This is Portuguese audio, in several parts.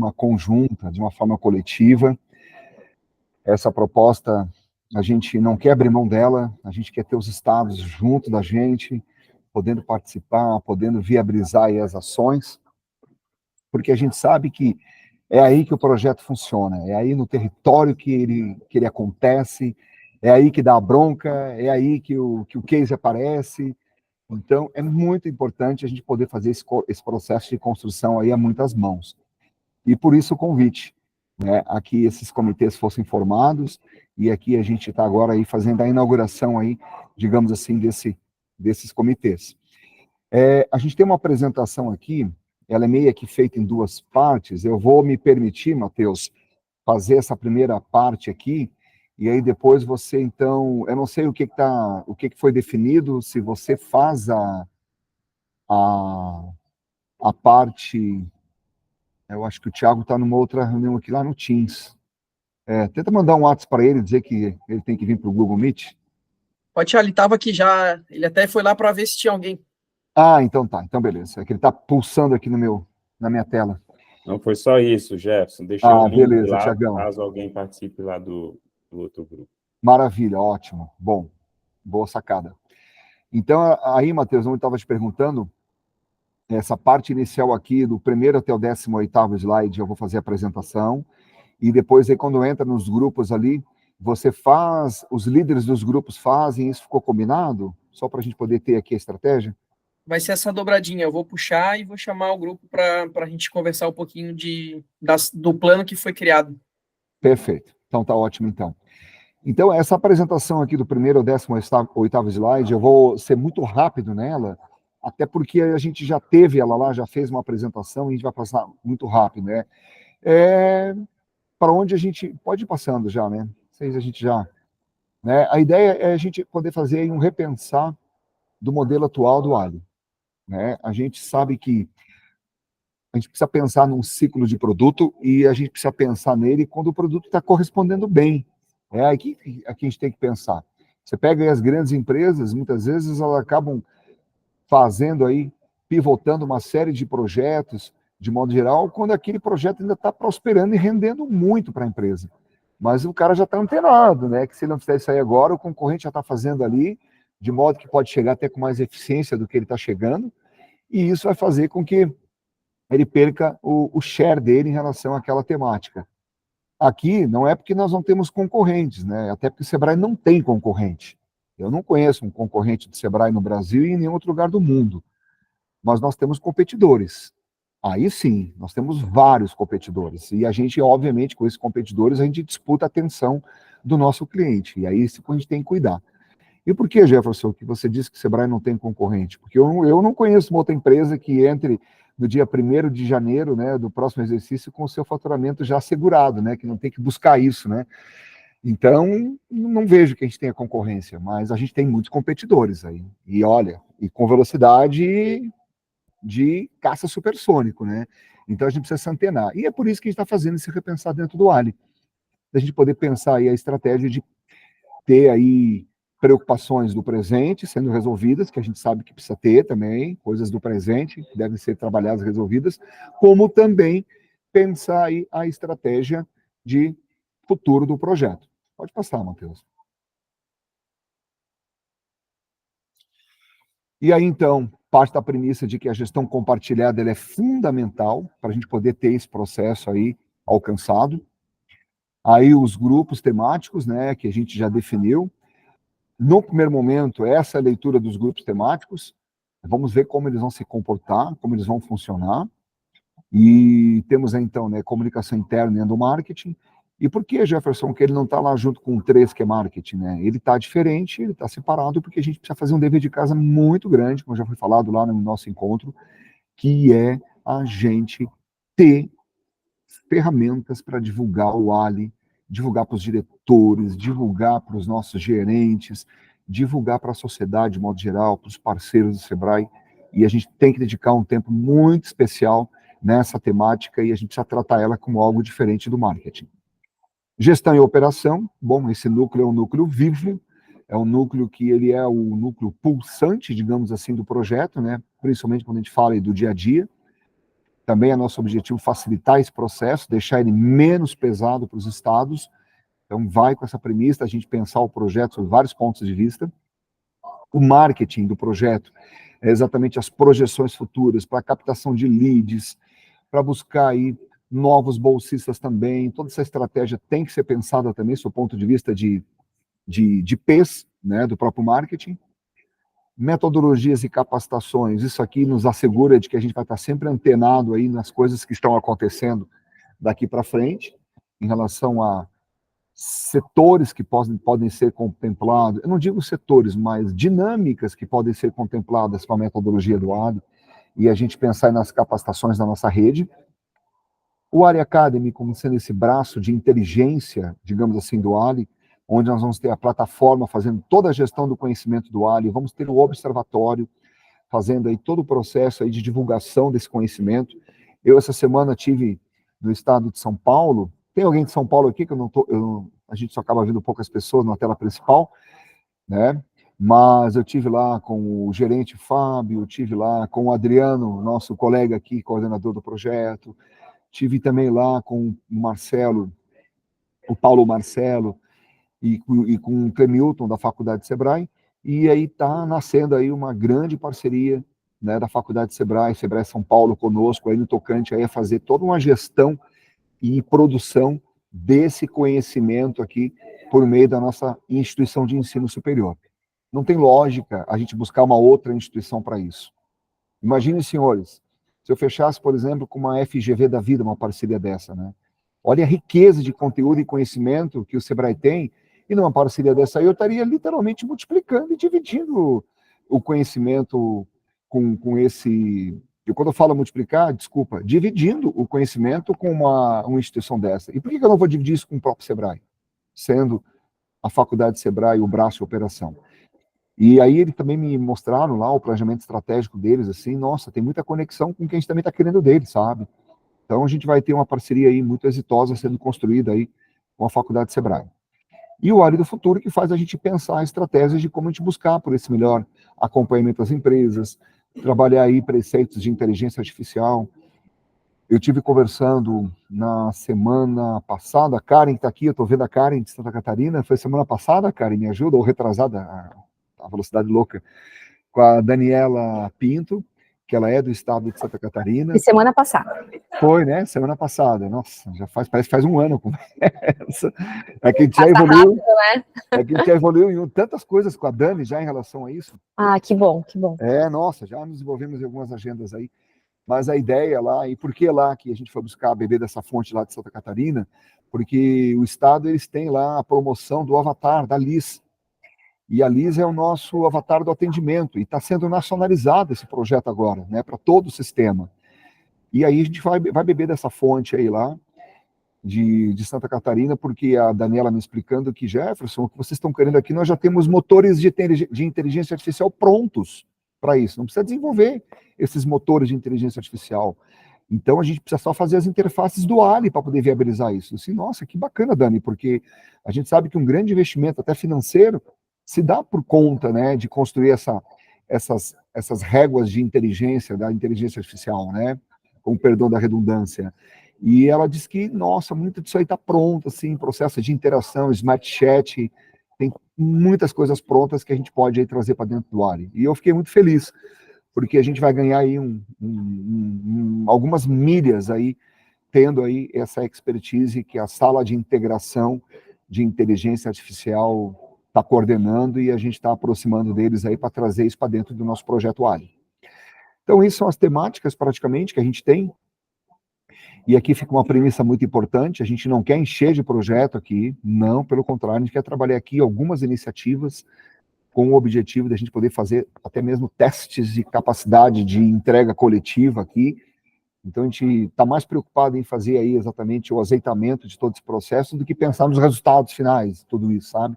uma conjunta, de uma forma coletiva. Essa proposta, a gente não quer abrir mão dela, a gente quer ter os estados junto da gente, podendo participar, podendo viabilizar aí as ações, porque a gente sabe que é aí que o projeto funciona, é aí no território que ele acontece, é aí que dá a bronca, é aí que o case aparece. Então, é muito importante a gente poder fazer esse processo de construção aí a muitas mãos. E por isso o convite, né, a que esses comitês fossem formados, e aqui a gente está agora aí fazendo a inauguração aí, digamos assim, desses comitês. A gente tem uma apresentação aqui, ela é meio que feita em duas partes. Eu vou me permitir, Matheus, fazer essa primeira parte aqui, e aí depois você, então, eu não sei o que foi definido, se você faz a parte, eu acho que o Thiago está numa outra reunião aqui lá no Teams. Tenta mandar um WhatsApp para ele, dizer que ele tem que vir para o Google Meet. Pode tirar, ele estava aqui já, ele até foi lá para ver se tinha alguém. Ah, então tá, então beleza. É que ele está pulsando aqui na minha tela. Não foi só isso, Jefferson. Deixei o link beleza, lá, Thiagão. caso alguém participe lá do outro grupo. Maravilha, ótimo. Bom, boa sacada. Então, aí, Matheus, onde eu estava te perguntando, essa parte inicial aqui, do primeiro até o 18º slide, eu vou fazer a apresentação, e depois, aí, quando entra nos grupos ali, você faz, os líderes dos grupos fazem, isso ficou combinado? Só para a gente poder ter aqui a estratégia? Vai ser essa dobradinha, eu vou puxar e vou chamar o grupo para a gente conversar um pouquinho do plano que foi criado. Perfeito, então tá ótimo então. Então, essa apresentação aqui do primeiro ao 18º slide, eu vou ser muito rápido nela, até porque a gente já teve ela lá, já fez uma apresentação, e a gente vai passar muito rápido, né? Para onde a gente pode ir passando já, né? Vocês a gente já, né? A ideia é a gente poder fazer aí um repensar do modelo atual do Ali, né? A gente sabe que a gente precisa pensar num ciclo de produto e a gente precisa pensar nele quando o produto está correspondendo bem. É aqui que a gente tem que pensar. Você pega aí as grandes empresas, muitas vezes elas acabam fazendo aí, pivotando uma série de projetos, de modo geral, quando aquele projeto ainda está prosperando e rendendo muito para a empresa. Mas o cara já está antenado, né? Que se ele não fizer isso aí agora, o concorrente já está fazendo ali, de modo que pode chegar até com mais eficiência do que ele está chegando, e isso vai fazer com que ele perca o share dele em relação àquela temática. Aqui, não é porque nós não temos concorrentes, né? Até porque o Sebrae não tem concorrente. Eu não conheço um concorrente do Sebrae no Brasil e em nenhum outro lugar do mundo. Mas nós temos competidores. Aí sim, nós temos vários competidores. E a gente, obviamente, com esses competidores, a gente disputa a atenção do nosso cliente. E aí isso a gente tem que cuidar. E por que, Jefferson, que você disse que o Sebrae não tem concorrente? Porque eu não conheço uma outra empresa que entre no dia 1º de janeiro, né, do próximo exercício, com o seu faturamento já assegurado, né, que não tem que buscar isso, né. Então, não vejo que a gente tenha concorrência, mas a gente tem muitos competidores aí. E olha, e com velocidade de caça supersônico, né. Então, a gente precisa se antenar. E é por isso que a gente está fazendo esse repensar dentro do Ali, da gente poder pensar aí a estratégia de ter aí preocupações do presente sendo resolvidas, que a gente sabe que precisa ter também, coisas do presente que devem ser trabalhadas, resolvidas, como também pensar aí a estratégia de futuro do projeto. Pode passar, Matheus. E aí, então, parte da premissa de que a gestão compartilhada ela é fundamental para a gente poder ter esse processo aí alcançado. Aí os grupos temáticos, né, que a gente já definiu. No primeiro momento, essa é a leitura dos grupos temáticos. Vamos ver como eles vão se comportar, como eles vão funcionar. E temos, então, né, comunicação interna e endomarketing. E por que, Jefferson, que ele não está lá junto com o 3, que é marketing? Né? Ele está diferente, ele está separado, porque a gente precisa fazer um dever de casa muito grande, como já foi falado lá no nosso encontro, que é a gente ter ferramentas para divulgar o Ali, divulgar para os diretores, divulgar para os nossos gerentes, divulgar para a sociedade de modo geral, para os parceiros do Sebrae, e a gente tem que dedicar um tempo muito especial nessa temática e a gente precisa tratar ela como algo diferente do marketing. Gestão e operação, bom, esse núcleo é um núcleo vivo, é um núcleo que ele é o núcleo pulsante, digamos assim, do projeto, né? Principalmente quando a gente fala aí do dia a dia. Também é nosso objetivo facilitar esse processo, deixar ele menos pesado para os estados. Então, vai com essa premissa, a gente pensar o projeto sob vários pontos de vista. O marketing do projeto é exatamente as projeções futuras para a captação de leads, para buscar aí novos bolsistas também. Toda essa estratégia tem que ser pensada também, sob o ponto de vista de P's, né, do próprio marketing. Metodologias e capacitações, isso aqui nos assegura de que a gente vai estar sempre antenado aí nas coisas que estão acontecendo daqui para frente, em relação a setores que podem ser contemplados, eu não digo setores, mas dinâmicas que podem ser contempladas com a metodologia do AD, e a gente pensar nas capacitações da nossa rede. O ARI Academy como sendo esse braço de inteligência, digamos assim, do ALI, onde nós vamos ter a plataforma fazendo toda a gestão do conhecimento do ALI, vamos ter o observatório fazendo aí todo o processo aí de divulgação desse conhecimento. Eu, essa semana, tive no estado de São Paulo. Tem alguém de São Paulo aqui que a gente só acaba vendo poucas pessoas na tela principal, né? Mas eu tive lá com o gerente Fábio, tive lá com o Adriano, nosso colega aqui, coordenador do projeto, tive também lá com o Marcelo, o Paulo Marcelo, e com o Clemilton, da Faculdade Sebrae, e aí está nascendo aí uma grande parceria, né, da Faculdade Sebrae São Paulo conosco, aí no tocante aí a fazer toda uma gestão e produção desse conhecimento aqui por meio da nossa instituição de ensino superior. Não tem lógica a gente buscar uma outra instituição para isso. Imaginem, senhores, se eu fechasse, por exemplo, com uma FGV da vida, uma parceria dessa, né? Olha a riqueza de conteúdo e conhecimento que o Sebrae tem, e numa parceria dessa aí eu estaria literalmente multiplicando e dividindo o conhecimento com esse... E quando eu falo multiplicar, desculpa, dividindo o conhecimento com uma instituição dessa. E por que eu não vou dividir isso com o próprio Sebrae? Sendo a Faculdade Sebrae o braço de operação. E aí eles também me mostraram lá o planejamento estratégico deles, assim, nossa, tem muita conexão com o que a gente também está querendo deles, sabe? Então a gente vai ter uma parceria aí muito exitosa sendo construída aí com a Faculdade Sebrae. E o ARI do Futuro, que faz a gente pensar estratégias de como a gente buscar por esse melhor acompanhamento das empresas, trabalhar aí preceitos de inteligência artificial. Eu tive conversando na semana passada, a Karen está aqui, eu estou vendo a Karen de Santa Catarina, foi semana passada, Karen, me ajuda, ou retrasada, a velocidade louca, com a Daniela Pinto, que ela é do estado de Santa Catarina. E semana passada. Foi, né? Semana passada. Nossa, parece que faz um ano com essa. É que a gente já evoluiu. Rápido, né? É que a gente já evoluiu em tantas coisas com a Dani já em relação a isso. Ah, que bom, que bom. Nossa, já nos envolvemos em algumas agendas aí. Mas a ideia lá, e por que lá que a gente foi buscar beber dessa fonte lá de Santa Catarina? Porque o estado, eles têm lá a promoção do avatar, da LIS. E a LIS é o nosso avatar do atendimento, e está sendo nacionalizado esse projeto agora, né, para todo o sistema. E aí a gente vai beber dessa fonte aí lá, de Santa Catarina, porque a Daniela me explicando que, Jefferson, o que vocês estão querendo aqui, nós já temos motores de inteligência artificial prontos para isso, não precisa desenvolver esses motores de inteligência artificial. Então a gente precisa só fazer as interfaces do ALI para poder viabilizar isso. Assim, nossa, que bacana, Dani, porque a gente sabe que um grande investimento, até financeiro, se dá por conta, né, de construir essas réguas de inteligência, da inteligência artificial, né, com perdão da redundância. E ela diz que, nossa, muito disso aí está pronto, assim, processo de interação, smart chat, tem muitas coisas prontas que a gente pode aí trazer para dentro do ALI. E eu fiquei muito feliz, porque a gente vai ganhar aí algumas milhas aí, tendo aí essa expertise que a sala de integração de inteligência artificial está coordenando, e a gente está aproximando deles aí para trazer isso para dentro do nosso projeto ALI. Então, essas são as temáticas, praticamente, que a gente tem. E aqui fica uma premissa muito importante: a gente não quer encher de projeto aqui, não, pelo contrário, a gente quer trabalhar aqui algumas iniciativas com o objetivo de a gente poder fazer até mesmo testes de capacidade de entrega coletiva aqui. Então, a gente está mais preocupado em fazer aí exatamente o azeitamento de todo esse processo do que pensar nos resultados finais, tudo isso, sabe?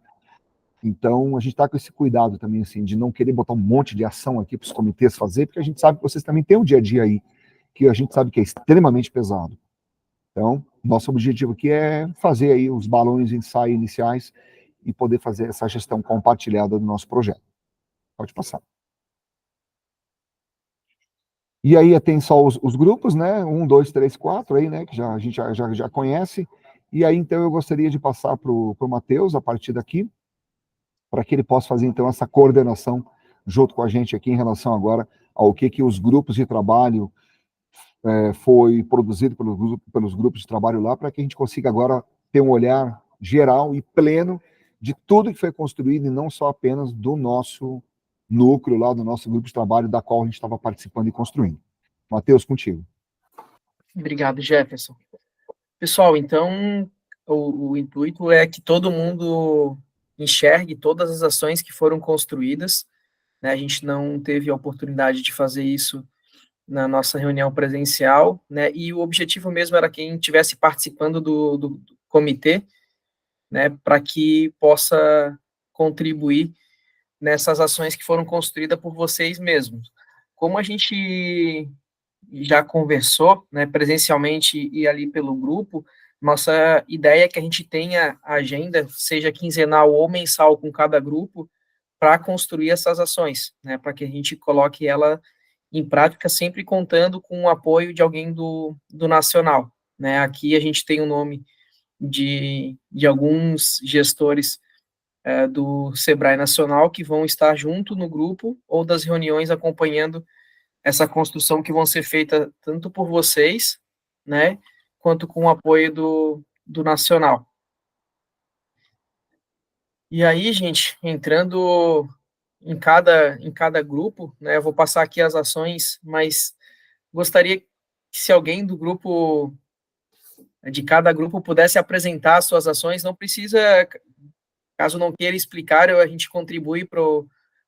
Então, a gente está com esse cuidado também, assim, de não querer botar um monte de ação aqui para os comitês fazer, porque a gente sabe que vocês também têm um dia a dia aí, que a gente sabe que é extremamente pesado. Então, nosso objetivo aqui é fazer aí os balões de ensaio iniciais e poder fazer essa gestão compartilhada do nosso projeto. Pode passar. E aí tem só os grupos, né? 1, 2, 3, 4 aí, né? Que a gente já conhece. E aí, então, eu gostaria de passar para o Matheus, a partir daqui, para que ele possa fazer, então, essa coordenação junto com a gente aqui em relação agora ao que os grupos de trabalho foi produzido pelos grupos de trabalho lá, para que a gente consiga agora ter um olhar geral e pleno de tudo que foi construído e não só apenas do nosso núcleo lá, do nosso grupo de trabalho, da qual a gente estava participando e construindo. Matheus, contigo. Obrigado, Jefferson. Pessoal, então, o intuito é que todo mundo enxergue todas as ações que foram construídas, né? A gente não teve a oportunidade de fazer isso na nossa reunião presencial, né? E o objetivo mesmo era quem estivesse participando do comitê, né? Para que possa contribuir nessas ações que foram construídas por vocês mesmos. Como a gente já conversou, né, presencialmente e ali pelo grupo, nossa ideia é que a gente tenha a agenda, seja quinzenal ou mensal com cada grupo, para construir essas ações, né, para que a gente coloque ela em prática, sempre contando com o apoio de alguém do nacional, né. Aqui a gente tem o nome de alguns gestores do Sebrae Nacional que vão estar junto no grupo ou das reuniões acompanhando essa construção que vão ser feita tanto por vocês, né, quanto com o apoio do Nacional. E aí, gente, entrando em cada grupo, né, eu vou passar aqui as ações, mas gostaria que se alguém do grupo, de cada grupo, pudesse apresentar as suas ações, não precisa, caso não queira explicar, a gente contribui para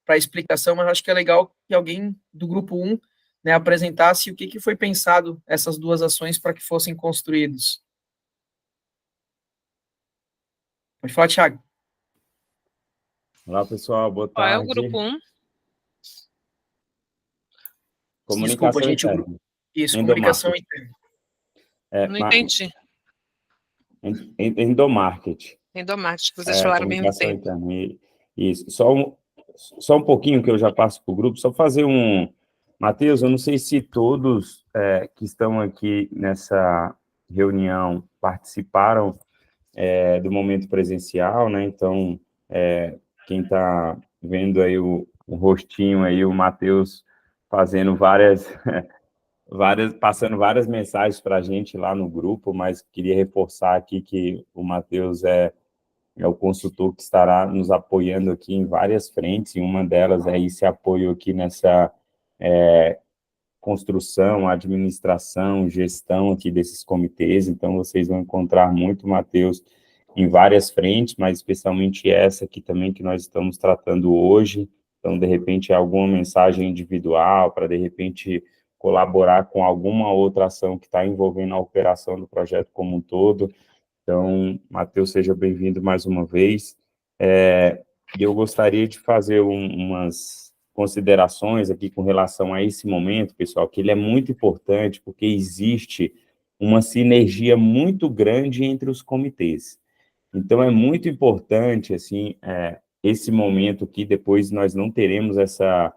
a explicação, mas acho que é legal que alguém do grupo 1, né, apresentasse o que foi pensado essas duas ações para que fossem construídos. Pode falar, Thiago. Olá, pessoal, boa Qual é o tarde. grupo 1? Comunicação Desculpa, gente, interna. isso, Endomarketing. comunicação interna. Não entendi. Endomarketing. Endomarketing, que vocês falaram bem do Comunicação tempo. interna. Isso. Só um pouquinho que eu já passo para o grupo, só fazer um... Matheus, eu não sei se todos que estão aqui nessa reunião participaram do momento presencial, né? Então, quem está vendo aí o rostinho aí, o Matheus fazendo passando várias mensagens para a gente lá no grupo, mas queria reforçar aqui que o Matheus é o consultor que estará nos apoiando aqui em várias frentes, e uma delas é esse apoio aqui nessa construção, administração, gestão aqui desses comitês. Então, vocês vão encontrar muito Matheus em várias frentes, mas especialmente essa aqui também que nós estamos tratando hoje. Então, de repente, é alguma mensagem individual para, de repente, colaborar com alguma outra ação que está envolvendo a operação do projeto como um todo. Então, Matheus, seja bem-vindo mais uma vez. E eu gostaria de fazer umas considerações aqui com relação a esse momento, pessoal, que ele é muito importante, porque existe uma sinergia muito grande entre os comitês. Então, é muito importante, assim, esse momento que depois nós não teremos essa,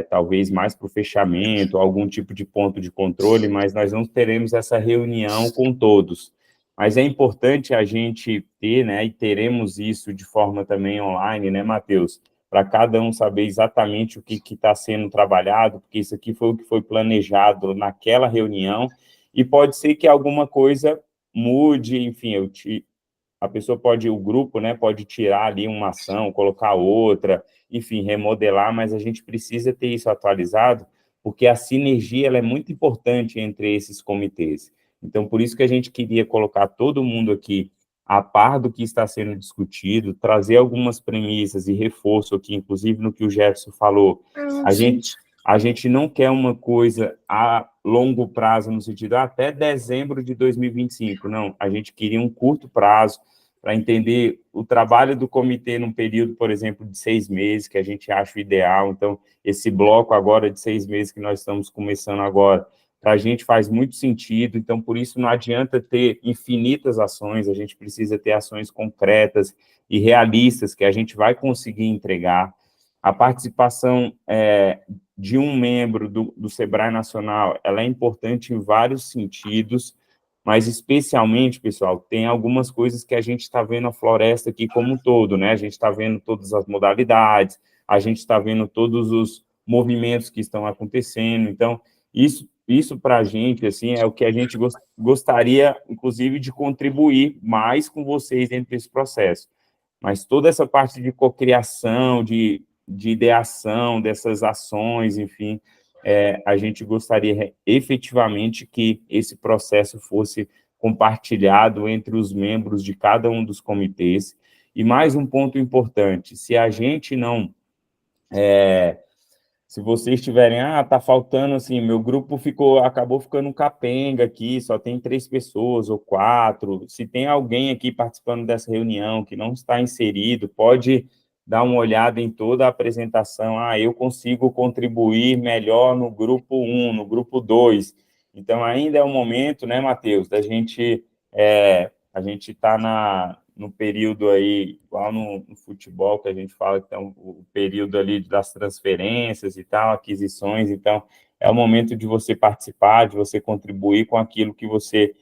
talvez mais para o fechamento, algum tipo de ponto de controle, mas nós não teremos essa reunião com todos. Mas é importante a gente ter, né, e teremos isso de forma também online, né, Matheus? Para cada um saber exatamente o que está sendo trabalhado, porque isso aqui foi o que foi planejado naquela reunião, e pode ser que alguma coisa mude, enfim, a pessoa pode, o grupo, né, pode tirar ali uma ação, colocar outra, enfim, remodelar, mas a gente precisa ter isso atualizado, porque a sinergia ela é muito importante entre esses comitês. Então, por isso que a gente queria colocar todo mundo aqui a par do que está sendo discutido, trazer algumas premissas e reforço aqui, inclusive no que o Jefferson falou. A gente não quer uma coisa a longo prazo, no sentido até dezembro de 2025, não. A gente queria um curto prazo para entender o trabalho do comitê num período, por exemplo, de 6 meses, que a gente acha ideal. Então, esse bloco agora de 6 meses que nós estamos começando agora, para a gente faz muito sentido. Então, por isso, não adianta ter infinitas ações, a gente precisa ter ações concretas e realistas que a gente vai conseguir entregar. A participação de um membro do Sebrae Nacional, ela é importante em vários sentidos, mas especialmente, pessoal, tem algumas coisas que a gente está vendo a floresta aqui como um todo, né? A gente está vendo todas as modalidades, a gente está vendo todos os movimentos que estão acontecendo, então, isso para a gente, assim, é o que a gente gostaria, inclusive, de contribuir mais com vocês dentro desse processo. Mas toda essa parte de cocriação, de ideação dessas ações, enfim, a gente gostaria efetivamente que esse processo fosse compartilhado entre os membros de cada um dos comitês. E mais um ponto importante, se a gente não... se vocês tiverem, tá faltando, assim, meu grupo acabou ficando capenga aqui, só tem 3 pessoas ou 4, se tem alguém aqui participando dessa reunião que não está inserido, pode dar uma olhada em toda a apresentação, eu consigo contribuir melhor no grupo 1, no grupo 2, então ainda é o momento, né, Matheus, da gente, a gente está no período aí, igual no futebol, que a gente fala que é o período ali das transferências e tal, aquisições, então é o momento de você participar, de você contribuir com aquilo que você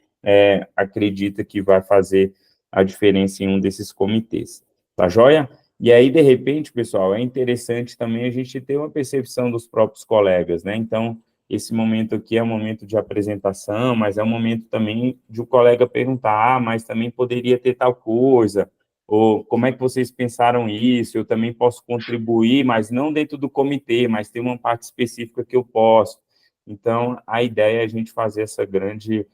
acredita que vai fazer a diferença em um desses comitês. Tá joia? E aí, de repente, pessoal, é interessante também a gente ter uma percepção dos próprios colegas, né? Então, esse momento aqui é um momento de apresentação, mas é um momento também de o colega perguntar, mas também poderia ter tal coisa, ou como é que vocês pensaram isso? Eu também posso contribuir, mas não dentro do comitê, mas tem uma parte específica que eu posso. Então, a ideia é a gente fazer essa grande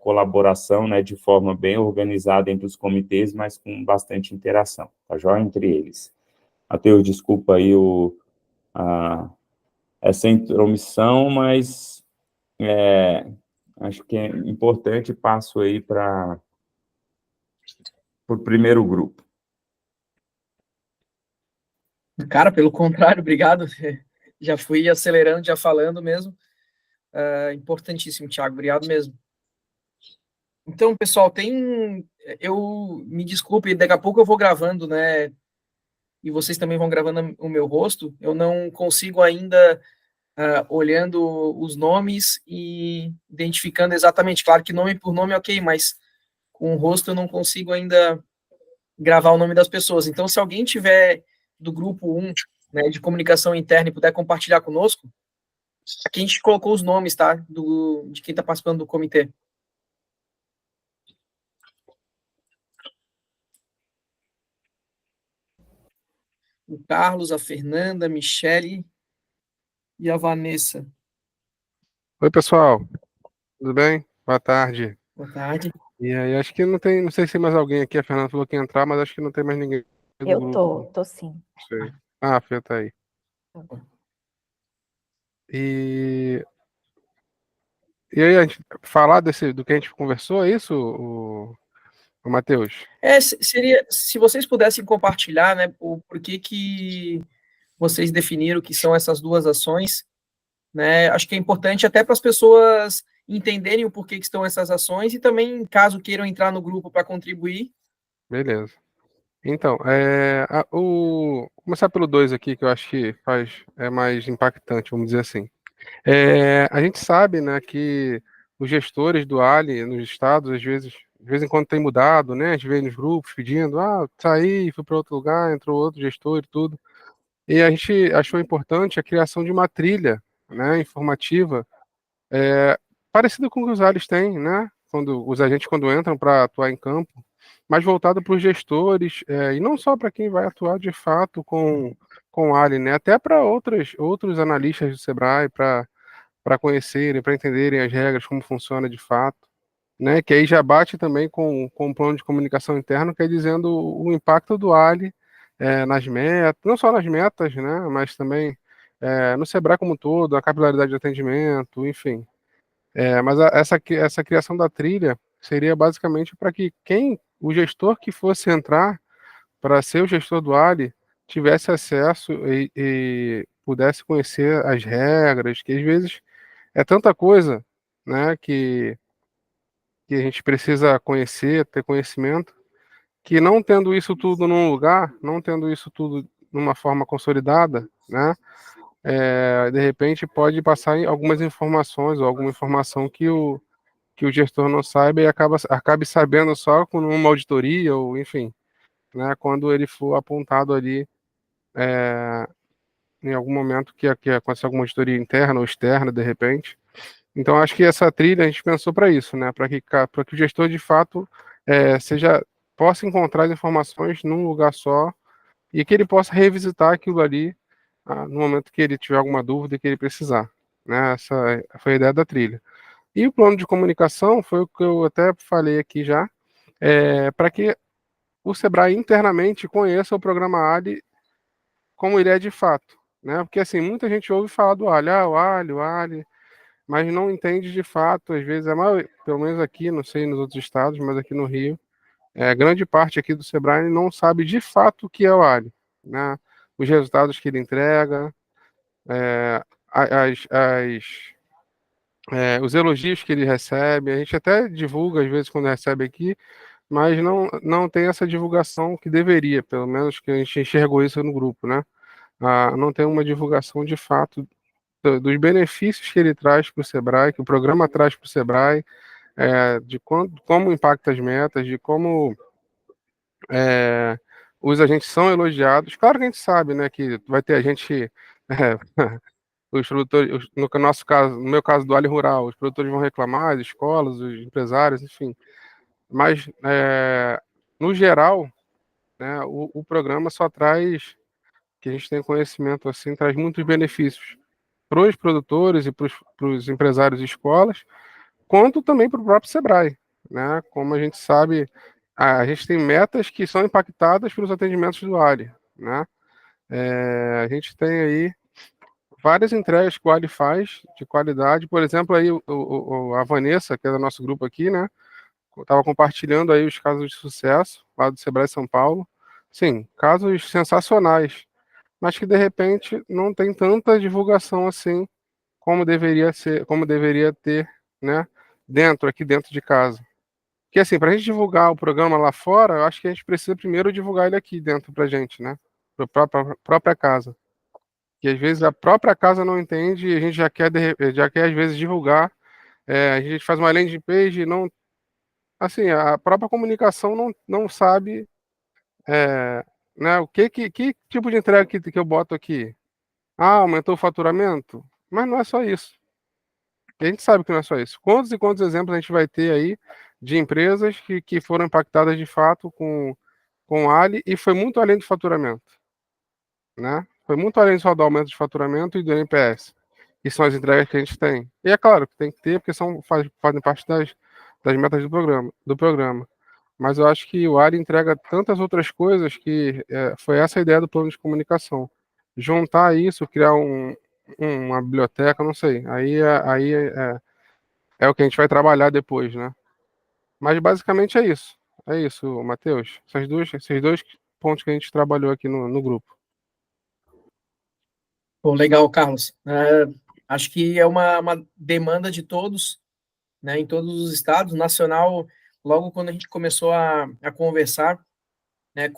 colaboração, né, de forma bem organizada entre os comitês, mas com bastante interação, tá joia? Entre eles. Matheus, desculpa aí essa intromissão, mas acho que é importante, passo aí para o primeiro grupo. Cara, pelo contrário, obrigado. Já fui acelerando, já falando mesmo. Importantíssimo, Thiago, obrigado mesmo. Então, pessoal, eu me desculpe, daqui a pouco eu vou gravando, né? E vocês também vão gravando o meu rosto. Eu não consigo ainda, olhando os nomes e identificando exatamente. Claro que nome por nome, ok, mas com o rosto eu não consigo ainda gravar o nome das pessoas. Então, se alguém tiver do grupo 1, né, de comunicação interna e puder compartilhar conosco, aqui a gente colocou os nomes, tá? De quem está participando do comitê. O Carlos, a Fernanda, a Michele e a Vanessa. Oi, pessoal. Tudo bem? Boa tarde. Boa tarde. E aí, acho que não sei se tem mais alguém aqui, a Fernanda falou que ia entrar, mas acho que não tem mais ninguém do Eu grupo. tô sim. Não sei. A Fê tá aí. E aí, a gente falar do que a gente conversou, é isso, o Matheus? Seria, se vocês pudessem compartilhar, né, o porquê que vocês definiram que são essas duas ações, né, acho que é importante até para as pessoas entenderem o porquê que estão essas ações e também, caso queiram entrar no grupo para contribuir. Beleza. Então, vou começar pelo 2 aqui, que eu acho que é mais impactante, vamos dizer assim. A gente sabe, né, que os gestores do Ali nos estados, às vezes, de vez em quando tem mudado, né? A gente vê nos grupos pedindo, saí, fui para outro lugar, entrou outro gestor e tudo. E a gente achou importante a criação de uma trilha, né, informativa, parecida com o que os ALIs têm, né? Quando os agentes quando entram para atuar em campo, mas voltada para os gestores, e não só para quem vai atuar de fato com o Ali, né? Até para outros analistas do Sebrae, para conhecerem, para entenderem as regras, como funciona de fato, né? Que aí já bate também com o plano de comunicação interno, que é dizendo o impacto do Ali nas metas, não só nas metas, né? Mas também no Sebrae como um todo, a capilaridade de atendimento, enfim. Mas essa criação da trilha seria basicamente para que o gestor que fosse entrar para ser o gestor do Ali tivesse acesso e pudesse conhecer as regras, que às vezes é tanta coisa, né, que a gente precisa conhecer, ter conhecimento, que não tendo isso tudo num lugar, não tendo isso tudo numa forma consolidada, né, de repente pode passar algumas informações ou alguma informação que o gestor não saiba e acabe sabendo só com uma auditoria ou enfim, né, quando ele for apontado ali em algum momento que acontecer alguma auditoria interna ou externa, de repente. Então, acho que essa trilha a gente pensou para isso, né, para que o gestor de fato possa encontrar as informações num lugar só e que ele possa revisitar aquilo ali no momento que ele tiver alguma dúvida e que ele precisar. Né? Essa foi a ideia da trilha. E o plano de comunicação foi o que eu até falei aqui já, para que o Sebrae internamente conheça o programa Ali como ele é de fato. Né? Porque assim, muita gente ouve falar do Ali, o Ali, mas não entende de fato, às vezes, pelo menos aqui, não sei nos outros estados, mas aqui no Rio, grande parte aqui do Sebrae não sabe de fato o que é o Ali. Né? Os resultados que ele entrega, os elogios que ele recebe, a gente até divulga às vezes quando recebe aqui, mas não tem essa divulgação que deveria, pelo menos que a gente enxergou isso no grupo, né? Não tem uma divulgação de fato dos benefícios que ele traz para o Sebrae, que o programa traz para o Sebrae, de como impacta as metas, de como os agentes são elogiados. Claro que a gente sabe, né, que vai ter agente os produtores, no nosso caso, no meu caso do Alho Rural, os produtores vão reclamar, as escolas, os empresários, enfim. Mas, no geral, né, o programa só traz, que a gente tem conhecimento assim, traz muitos benefícios para os produtores e para os empresários e escolas, quanto também para o próprio Sebrae. Né? Como a gente sabe, a gente tem metas que são impactadas pelos atendimentos do Ali. Né? A gente tem aí várias entregas que o Ali faz de qualidade. Por exemplo, aí a Vanessa, que é do nosso grupo aqui, né? Estava compartilhando aí os casos de sucesso lá do Sebrae São Paulo. Sim, casos sensacionais, mas que de repente não tem tanta divulgação assim como deveria ser, como deveria ter, né? Aqui dentro de casa. Porque assim, para a gente divulgar o programa lá fora, eu acho que a gente precisa primeiro divulgar ele aqui dentro para a gente, né? Para a própria casa. Que às vezes a própria casa não entende e a gente já quer às vezes divulgar. A gente faz uma landing page e não. Assim, a própria comunicação não sabe, né, que tipo de entrega que eu boto aqui. Aumentou o faturamento? Mas não é só isso. E a gente sabe que não é só isso. Quantos e quantos exemplos a gente vai ter aí de empresas que foram impactadas de fato com o Ali e foi muito além do faturamento, né? Foi muito além só do aumento de faturamento e do NPS, que são as entregas que a gente tem. E é claro que tem que ter, porque fazem parte das metas do programa. Mas eu acho que o Ali entrega tantas outras coisas que foi essa a ideia do plano de comunicação. Juntar isso, criar uma biblioteca, não sei. Aí é o que a gente vai trabalhar depois, né? Mas basicamente é isso. É isso, Matheus. Esses dois pontos que a gente trabalhou aqui no grupo. Pô, legal, Carlos. Acho que é uma demanda de todos, né, em todos os estados. Nacional, logo quando a gente começou a conversar, né,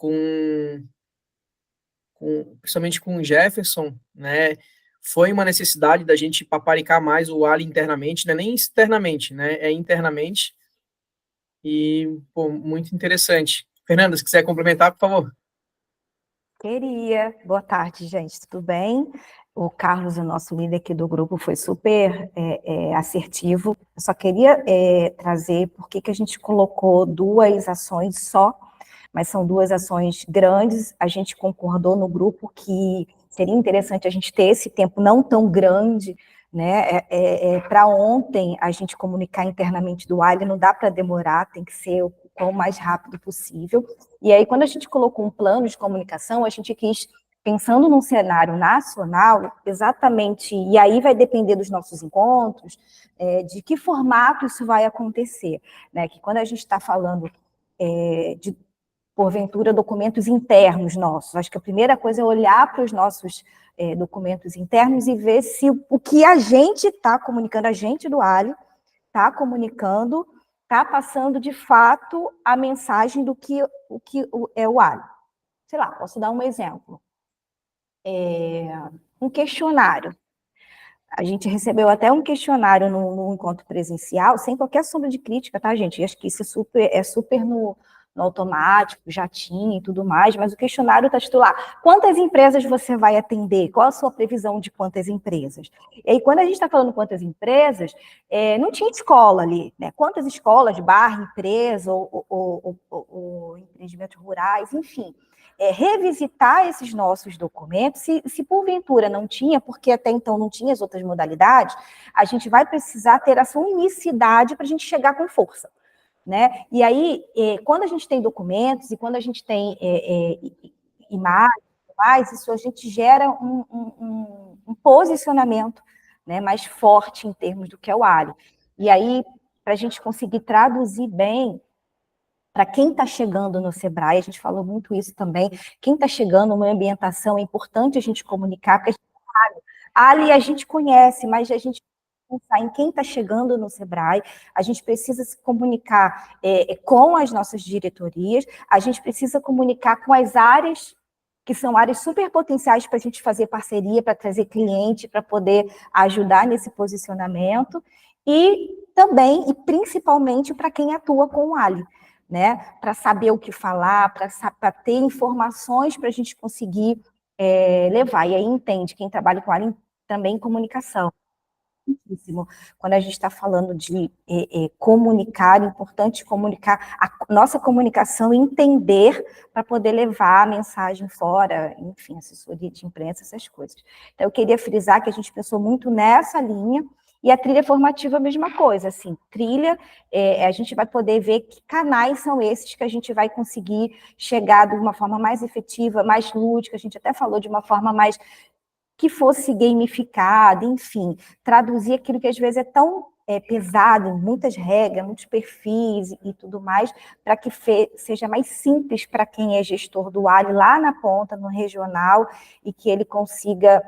principalmente com o Jefferson, né, foi uma necessidade da gente paparicar mais o Ali internamente, né, nem externamente, né, é internamente. E, pô, muito interessante. Fernanda, se quiser complementar, por favor. Queria. Boa tarde, gente. Tudo bem? O Carlos, o nosso líder aqui do grupo, foi super assertivo. Eu só queria trazer por que a gente colocou duas ações só, mas são duas ações grandes. A gente concordou no grupo que seria interessante a gente ter esse tempo não tão grande, né? Para ontem a gente comunicar internamente do Ali, não dá para demorar, tem que ser o quão mais rápido possível. E aí, quando a gente colocou um plano de comunicação, a gente quis, pensando num cenário nacional, exatamente, e aí vai depender dos nossos encontros, de que formato isso vai acontecer, né? Que quando a gente está falando de, porventura, documentos internos nossos, acho que a primeira coisa é olhar para os nossos documentos internos e ver se o que a gente está comunicando, a gente do Ali está comunicando, está passando de fato a mensagem do que é o Ali. Sei lá, posso dar um exemplo. um questionário. A gente recebeu até um questionário no encontro presencial, sem qualquer sombra de crítica, tá, gente? Acho que isso é super no automático, já tinha e tudo mais, mas o questionário está titular. Quantas empresas você vai atender? Qual a sua previsão de quantas empresas? E aí, quando a gente está falando quantas empresas, não tinha escola ali, né? Quantas escolas, empresa, ou empreendimentos rurais, enfim. Revisitar esses nossos documentos, se porventura não tinha, porque até então não tinha as outras modalidades, a gente vai precisar ter essa unicidade para a gente chegar com força. Né? E aí, quando a gente tem documentos e quando a gente tem imagens, isso a gente gera um posicionamento, né, mais forte em termos do que é o ALI. E aí, para a gente conseguir traduzir bem para quem está chegando no Sebrae, a gente falou muito isso também, quem está chegando numa ambientação, é importante a gente comunicar, porque a gente sabe, Ali a gente conhece, mas a gente pensar em quem está chegando no Sebrae, a gente precisa se comunicar com as nossas diretorias, a gente precisa comunicar com as áreas que são áreas super potenciais para a gente fazer parceria, para trazer cliente, para poder ajudar nesse posicionamento, e também, e principalmente, para quem atua com o Ali, né? Para saber o que falar, para ter informações para a gente conseguir levar. E aí entende, quem trabalha com Ali também em comunicação. Quando a gente está falando de comunicar, é importante comunicar, a nossa comunicação, entender para poder levar a mensagem fora, enfim, assessoria de imprensa, essas coisas. Então, eu queria frisar que a gente pensou muito nessa linha, e a trilha formativa a mesma coisa, assim, trilha, a gente vai poder ver que canais são esses que a gente vai conseguir chegar de uma forma mais efetiva, mais lúdica, a gente até falou de uma forma mais que fosse gamificada, enfim, traduzir aquilo que às vezes é tão pesado, muitas regras, muitos perfis e tudo mais, para que seja mais simples para quem é gestor do Ali lá na ponta, no regional, e que ele consiga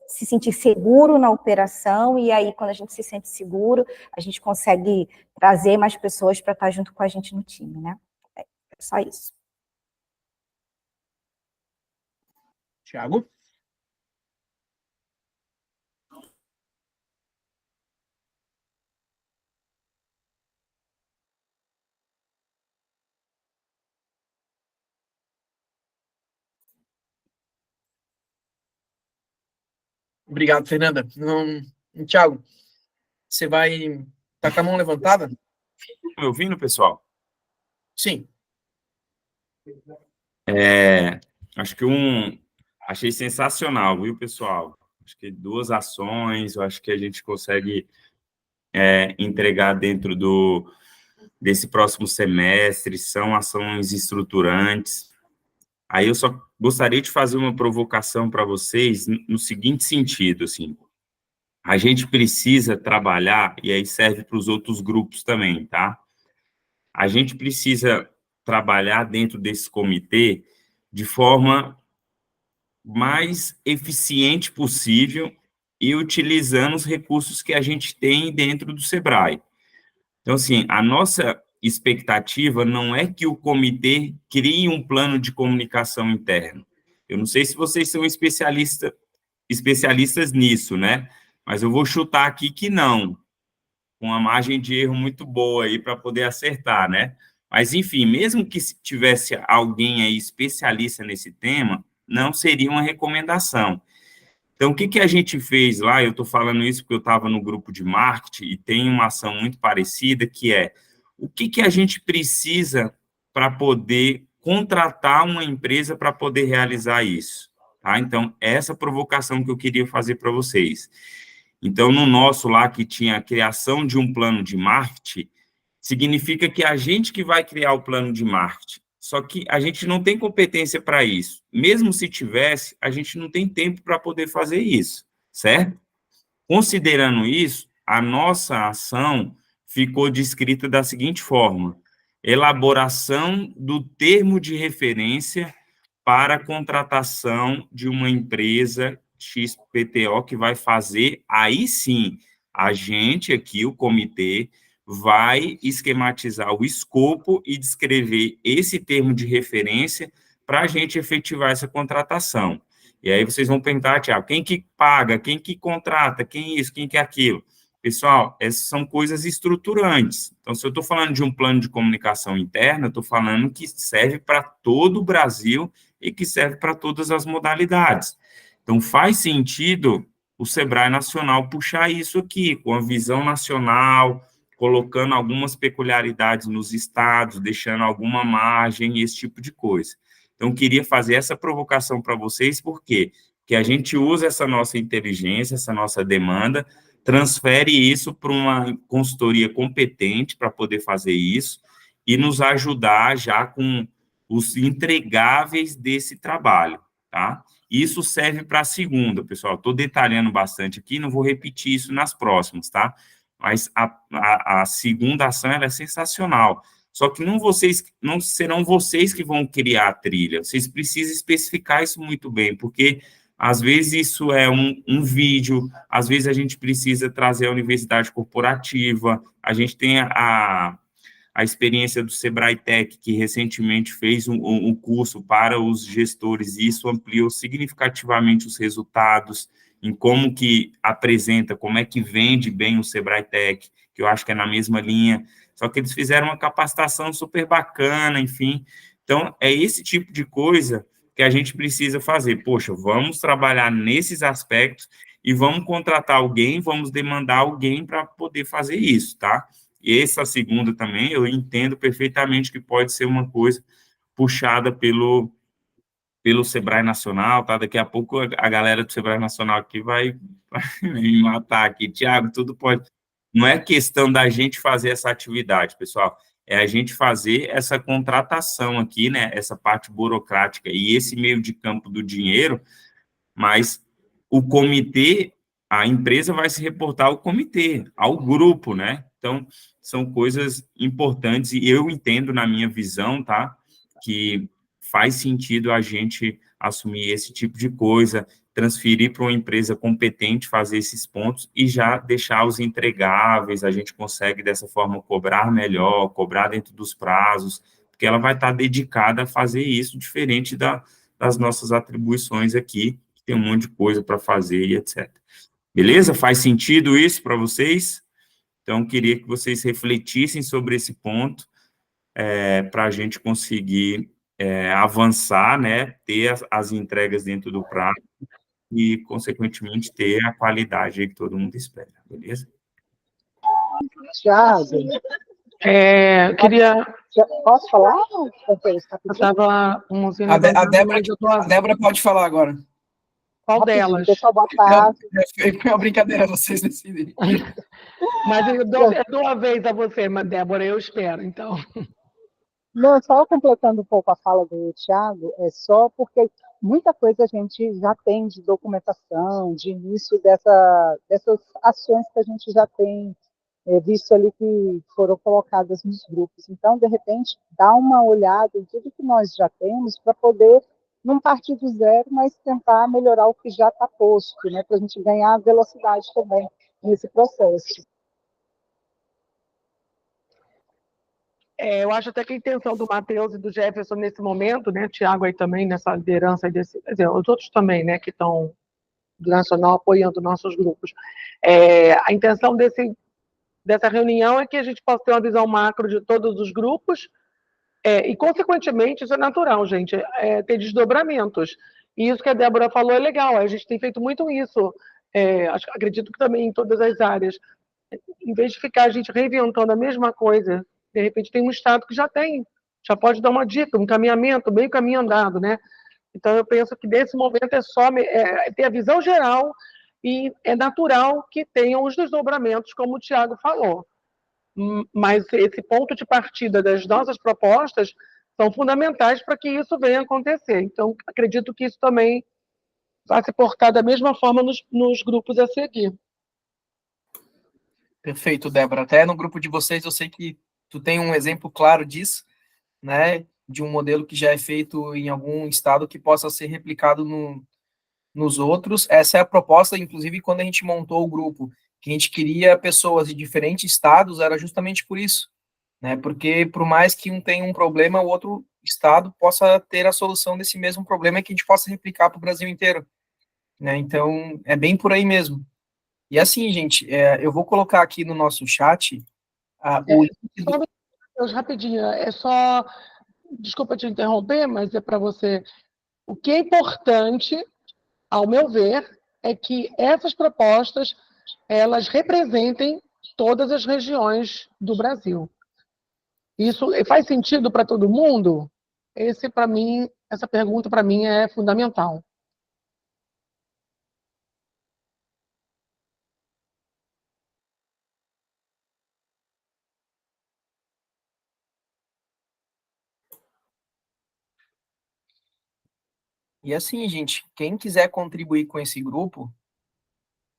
se sentir seguro na operação, e aí quando a gente se sente seguro, a gente consegue trazer mais pessoas para estar junto com a gente no time, né? É só isso. Thiago? Obrigado, Fernanda. Thiago, você vai estar com a mão levantada? Me ouvindo, pessoal? Sim. Acho que achei sensacional, viu, pessoal? Acho que 2 ações, eu acho que a gente consegue entregar dentro desse próximo semestre, são ações estruturantes. Aí eu só gostaria de fazer uma provocação para vocês no seguinte sentido, assim, a gente precisa trabalhar, e aí serve para os outros grupos também, tá? A gente precisa trabalhar dentro desse comitê de forma mais eficiente possível e utilizando os recursos que a gente tem dentro do Sebrae. Então, assim, a nossa expectativa não é que o comitê crie um plano de comunicação interno. Eu não sei se vocês são especialistas nisso, né? Mas eu vou chutar aqui que não, com uma margem de erro muito boa aí para poder acertar, né? Mas, enfim, mesmo que tivesse alguém aí especialista nesse tema, não seria uma recomendação. Então, o que a gente fez lá? Eu estou falando isso porque eu estava no grupo de marketing e tem uma ação muito parecida, que é o que a gente precisa para poder contratar uma empresa para poder realizar isso. Tá? Então, essa provocação que eu queria fazer para vocês. Então, no nosso lá, que tinha a criação de um plano de marketing, significa que a gente que vai criar o plano de marketing. Só que a gente não tem competência para isso. Mesmo se tivesse, a gente não tem tempo para poder fazer isso, certo? Considerando isso, a nossa ação ficou descrita da seguinte forma: elaboração do termo de referência para a contratação de uma empresa XPTO que vai fazer, aí sim, a gente aqui, o comitê, vai esquematizar o escopo e descrever esse termo de referência para a gente efetivar essa contratação. E aí vocês vão perguntar, Tiago, quem que paga, quem que contrata, quem isso, quem que é aquilo? Pessoal, essas são coisas estruturantes. Então, se eu estou falando de um plano de comunicação interna, eu estou falando que serve para todo o Brasil e que serve para todas as modalidades. Então, faz sentido o Sebrae Nacional puxar isso aqui, com a visão nacional, colocando algumas peculiaridades nos estados, deixando alguma margem, esse tipo de coisa. Então, queria fazer essa provocação para vocês, por quê? Porque a gente usa essa nossa inteligência, essa nossa demanda, transfere isso para uma consultoria competente para poder fazer isso e nos ajudar já com os entregáveis desse trabalho, tá? Isso serve para a segunda, pessoal. Estou detalhando bastante aqui, não vou repetir isso nas próximas, tá? Mas a segunda ação ela é sensacional. Só que não serão vocês que vão criar a trilha. Vocês precisam especificar isso muito bem, porque às vezes isso é um vídeo, às vezes a gente precisa trazer a universidade corporativa, a gente tem a experiência do Sebrae Tech, que recentemente fez um curso para os gestores, e isso ampliou significativamente os resultados em como que apresenta, como é que vende bem o Sebrae Tech, que eu acho que é na mesma linha, só que eles fizeram uma capacitação super bacana, enfim. Então, é esse tipo de coisa que a gente precisa fazer. Poxa, vamos trabalhar nesses aspectos e vamos contratar alguém, vamos demandar alguém para poder fazer isso, tá? E essa segunda também, eu entendo perfeitamente que pode ser uma coisa puxada pelo Sebrae Nacional, tá? Daqui a pouco a galera do Sebrae Nacional aqui vai me matar aqui. Tiago, tudo pode... Não é questão da gente fazer essa atividade, pessoal, é a gente fazer essa contratação aqui, né? Essa parte burocrática e esse meio de campo do dinheiro, mas o comitê, a empresa vai se reportar ao comitê, ao grupo, né? Então, são coisas importantes e eu entendo na minha visão, tá? Que faz sentido a gente assumir esse tipo de coisa, transferir para uma empresa competente, fazer esses pontos e já deixar os entregáveis, a gente consegue dessa forma cobrar melhor, cobrar dentro dos prazos, porque ela vai estar dedicada a fazer isso, diferente das nossas atribuições aqui, que tem um monte de coisa para fazer e etc. Beleza? Faz sentido isso para vocês? Então, queria que vocês refletissem sobre esse ponto, para a gente conseguir avançar, né, ter as entregas dentro do prazo e, consequentemente, ter a qualidade aí que todo mundo espera, beleza? Tiago, Queria. posso falar? Eu estava A Débora pode falar agora. Qual delas? Pessoal, boa tarde. É uma brincadeira, vocês decidem. Mas eu dou uma vez a você, mas Débora, eu espero, então. Não, só completando um pouco a fala do Tiago, é só porque muita coisa a gente já tem de documentação, de início dessas ações que a gente já tem visto ali que foram colocadas nos grupos. Então, de repente, dá uma olhada em tudo que nós já temos para poder não partir do zero, mas tentar melhorar o que já está posto, né, para a gente ganhar velocidade também nesse processo. Eu acho até que a intenção do Matheus e do Jefferson nesse momento, né, Tiago aí também nessa liderança, aí quer dizer, os outros também, né, que estão do Nacional apoiando nossos grupos. A intenção dessa reunião é que a gente possa ter uma visão macro de todos os grupos e, consequentemente, isso é natural, gente, ter desdobramentos. E isso que a Débora falou é legal, a gente tem feito muito isso, acredito que também em todas as áreas. Em vez de ficar a gente reinventando a mesma coisa, de repente tem um estado que já já pode dar uma dica, um caminhamento, meio caminho andado, né? Então, eu penso que nesse momento é só ter a visão geral e é natural que tenham os desdobramentos, como o Tiago falou. Mas esse ponto de partida das nossas propostas são fundamentais para que isso venha a acontecer. Então, acredito que isso também vai se portar da mesma forma nos grupos a seguir. Perfeito, Débora. Até no grupo de vocês eu sei que tu tem um exemplo claro disso, né, de um modelo que já é feito em algum estado que possa ser replicado nos outros. Essa é a proposta, inclusive, quando a gente montou o grupo, que a gente queria pessoas de diferentes estados, era justamente por isso, né, porque por mais que um tenha um problema, o outro estado possa ter a solução desse mesmo problema e que a gente possa replicar para o Brasil inteiro, né? Então, é bem por aí mesmo. E assim, gente, eu vou colocar aqui no nosso chat o link do... Rapidinho, desculpa te interromper, mas é para você. O que é importante, ao meu ver, é que essas propostas, elas representem todas as regiões do Brasil. Isso faz sentido para todo mundo? Essa pergunta, para mim, é fundamental. E assim, gente, quem quiser contribuir com esse grupo,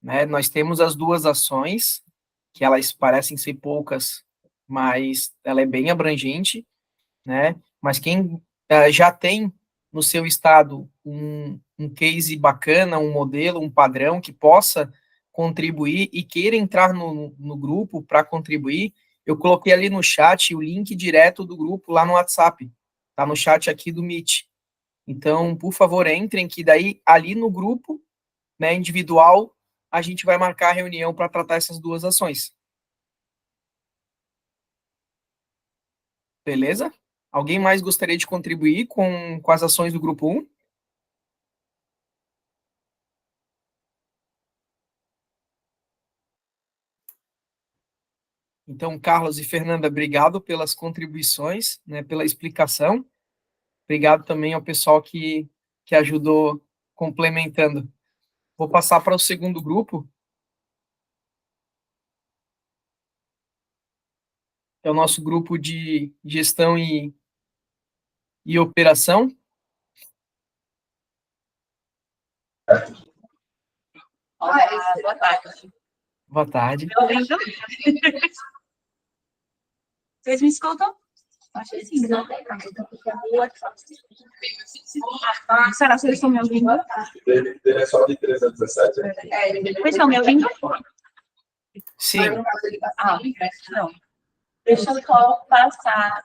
né, nós temos as duas ações, que elas parecem ser poucas, mas ela é bem abrangente, né? Mas quem já tem no seu estado um case bacana, um modelo, um padrão que possa contribuir e queira entrar no grupo para contribuir, eu coloquei ali no chat o link direto do grupo lá no WhatsApp, tá no chat aqui do Meet. Então, por favor, entrem, que daí ali no grupo, né, individual, a gente vai marcar a reunião para tratar essas duas ações. Beleza? Alguém mais gostaria de contribuir com as ações do grupo 1? Então, Carlos e Fernanda, obrigado pelas contribuições, né, pela explicação. Obrigado também ao pessoal que ajudou complementando. Vou passar para o segundo grupo. É o nosso grupo de gestão e operação. Olá, boa tarde. Boa tarde. Me ouvindo? Vocês me escutam? Acho que sim. Será que vocês estão me ouvindo? Dele é só de 317. Vocês estão me ouvindo? Sim. Ah, não. Deixa eu só passar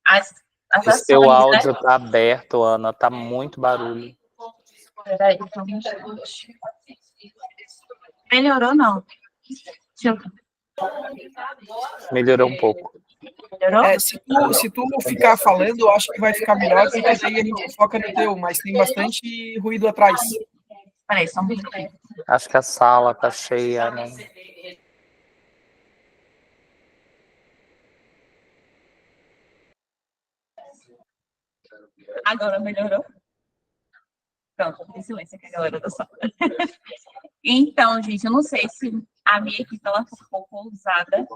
as ações, Seu áudio está aberto, Ana. Tá muito barulho. Peraí, melhorou, não? Melhorou um pouco. Melhorou? Se tu ficar falando, eu acho que vai ficar melhor, porque daí a gente foca no teu, mas tem bastante ruído atrás. Peraí, só um minuto. Acho que a sala tá cheia, né? Agora melhorou? Pronto, tem silêncio aqui, a galera da sala. Então, gente, eu não sei se a minha equipe ela foi um pouco ousada,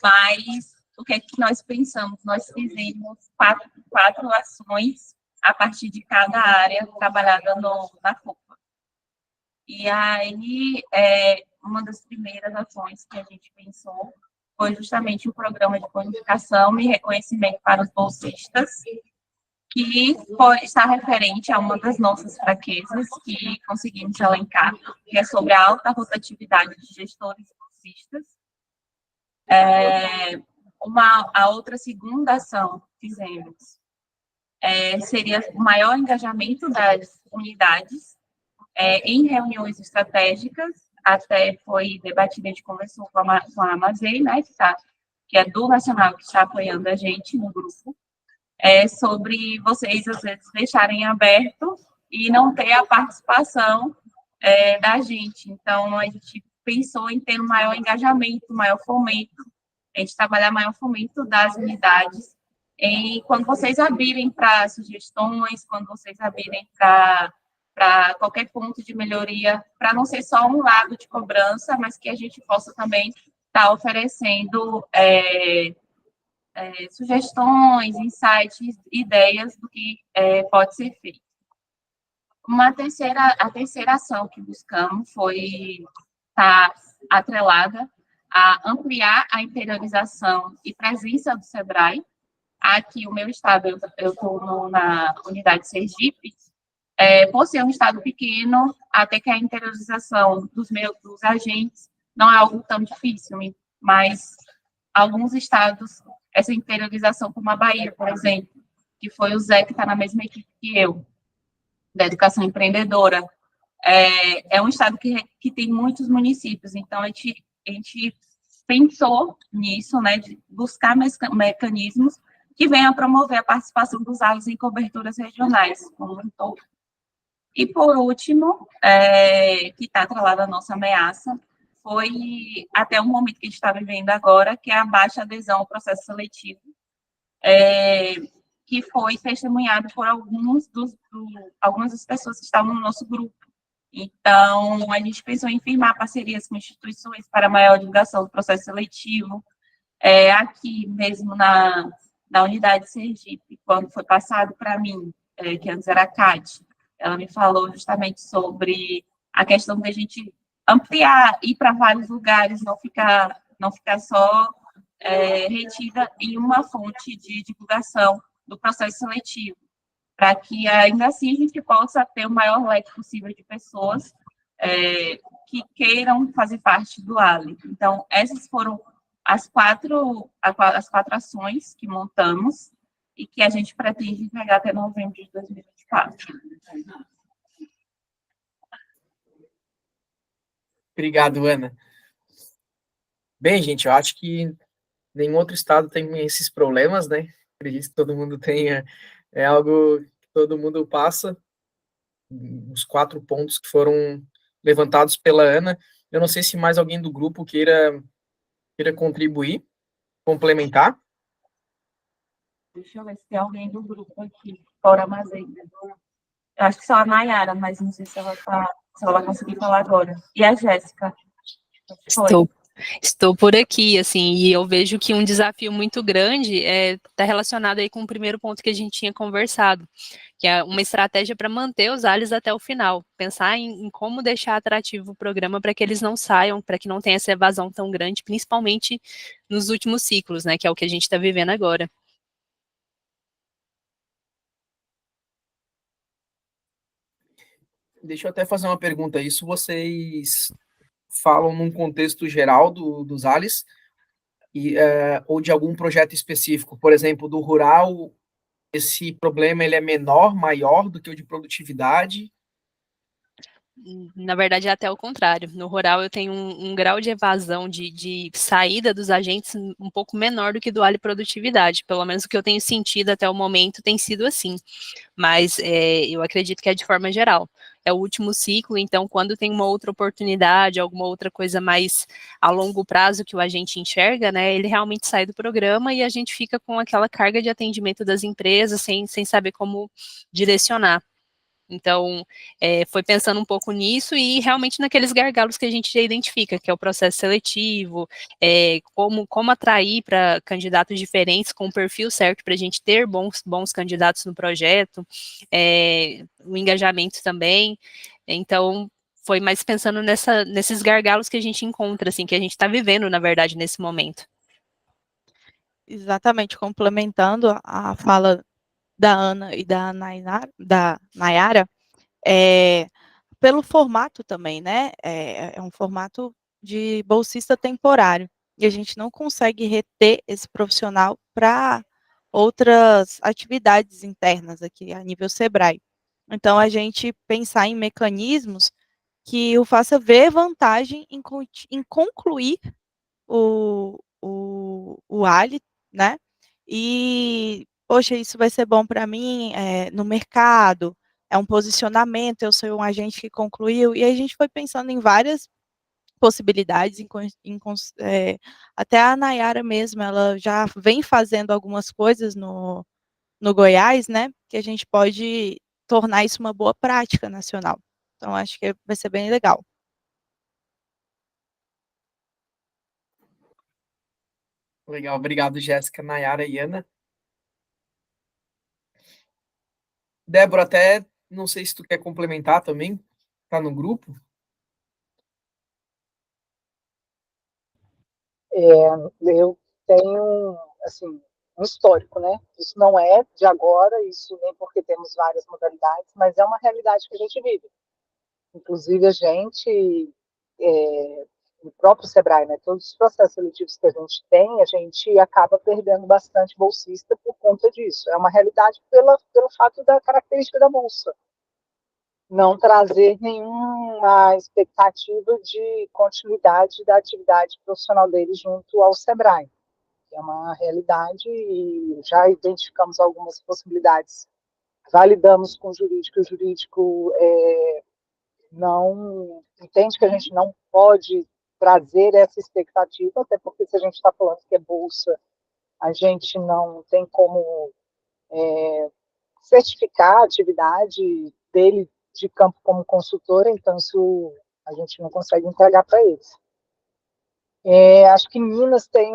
mas o que é que nós pensamos? Nós fizemos quatro ações a partir de cada área trabalhada na FUPA. E aí, uma das primeiras ações que a gente pensou foi justamente o programa de bonificação e reconhecimento para os bolsistas, que está referente a uma das nossas fraquezas que conseguimos elencar, que é sobre a alta rotatividade de gestores bolsistas. A outra segunda ação que fizemos seria o maior engajamento das unidades em reuniões estratégicas, até foi debatido, a gente conversou com a Amazei, né, que é do Nacional, que está apoiando a gente no grupo, sobre vocês, às vezes, deixarem aberto e não ter a participação da gente. Então, a gente pensou em ter um maior engajamento, maior fomento, a gente trabalhar maior fomento das unidades, quando vocês abrirem para sugestões, quando vocês abrirem para qualquer ponto de melhoria, para não ser só um lado de cobrança, mas que a gente possa também estar oferecendo sugestões, insights, ideias do que pode ser feito. A terceira ação que buscamos foi estar atrelada a ampliar a interiorização e presença do SEBRAE. Aqui, o meu estado, eu estou na unidade Sergipe, por ser um estado pequeno, até que a interiorização dos agentes não é algo tão difícil, mas alguns estados essa interiorização como a Bahia, por exemplo, que foi o Zé que está na mesma equipe que eu, da educação empreendedora. É um estado que tem muitos municípios, então a gente pensou nisso, né, de buscar mecanismos que venham a promover a participação dos alunos em coberturas regionais, como um todo. E, por último, que está atrelado à nossa ameaça, foi até o momento que a gente está vivendo agora, que é a baixa adesão ao processo seletivo, que foi testemunhado por algumas das pessoas que estavam no nosso grupo. Então, a gente pensou em firmar parcerias com instituições para maior divulgação do processo seletivo. Aqui mesmo na unidade de Sergipe, quando foi passado para mim, que antes era a Cate, ela me falou justamente sobre a questão da gente ampliar, ir para vários lugares, não ficar só retida em uma fonte de divulgação do processo seletivo, para que ainda assim a gente possa ter o maior leque possível de pessoas que queiram fazer parte do ALE. Então, essas foram as quatro ações que montamos e que a gente pretende entregar até novembro de 2024. Obrigado, Ana. Bem, gente, eu acho que nenhum outro estado tem esses problemas, né? Acredito que todo mundo tenha, algo que todo mundo passa, os 4 pontos que foram levantados pela Ana. Eu não sei se mais alguém do grupo queira contribuir, complementar. Deixa eu ver se tem alguém do grupo aqui, fora a Mazenda. Eu acho que só a Nayara, mas não sei se ela vai conseguir falar agora. E a Jéssica? Estou por aqui, assim, e eu vejo que um desafio muito grande está relacionado aí com o primeiro ponto que a gente tinha conversado, que é uma estratégia para manter os ALEs até o final, pensar em como deixar atrativo o programa para que eles não saiam, para que não tenha essa evasão tão grande, principalmente nos últimos ciclos, né, que é o que a gente está vivendo agora. Deixa eu até fazer uma pergunta. Isso vocês falam num contexto geral dos ALEs ou de algum projeto específico? Por exemplo, do rural, esse problema ele é menor, maior do que o de produtividade? Na verdade, é até o contrário. No rural, eu tenho um grau de evasão, de saída dos agentes um pouco menor do que do ALE produtividade. Pelo menos o que eu tenho sentido até o momento tem sido assim. Mas eu acredito que é de forma geral. É o último ciclo, então, quando tem uma outra oportunidade, alguma outra coisa mais a longo prazo que o agente enxerga, né, ele realmente sai do programa e a gente fica com aquela carga de atendimento das empresas sem saber como direcionar. Então, foi pensando um pouco nisso e realmente naqueles gargalos que a gente já identifica, que é o processo seletivo, como atrair para candidatos diferentes com o perfil certo para a gente ter bons candidatos no projeto, o engajamento também. Então, foi mais pensando nesses gargalos que a gente encontra, assim, que a gente está vivendo, na verdade, nesse momento. Exatamente, complementando a fala da Ana e da Nayara, pelo formato também, né? É um formato de bolsista temporário. E a gente não consegue reter esse profissional para outras atividades internas aqui a nível Sebrae. Então, a gente pensar em mecanismos que o faça ver vantagem em concluir o ALE, né? E, poxa, isso vai ser bom para mim no mercado, é um posicionamento, eu sou um agente que concluiu, e a gente foi pensando em várias possibilidades, até a Nayara mesmo, ela já vem fazendo algumas coisas no Goiás, né, que a gente pode tornar isso uma boa prática nacional. Então, acho que vai ser bem legal. Legal, obrigado, Jéssica, Nayara e Ana. Débora, até não sei se tu quer complementar também, tá no grupo? Eu tenho, assim, um histórico, né? Isso não é de agora, isso nem porque temos várias modalidades, mas é uma realidade que a gente vive. Inclusive, a gente, no próprio Sebrae, né, todos os processos seletivos que a gente acaba perdendo bastante bolsista por conta disso. É uma realidade pelo fato da característica da bolsa. Não trazer nenhuma expectativa de continuidade da atividade profissional deles junto ao Sebrae. É uma realidade e já identificamos algumas possibilidades. Validamos com o jurídico não entende que a gente não pode trazer essa expectativa, até porque se a gente está falando que é bolsa, a gente não tem como certificar a atividade dele de campo como consultor, então isso a gente não consegue entregar para eles. Acho que Minas tem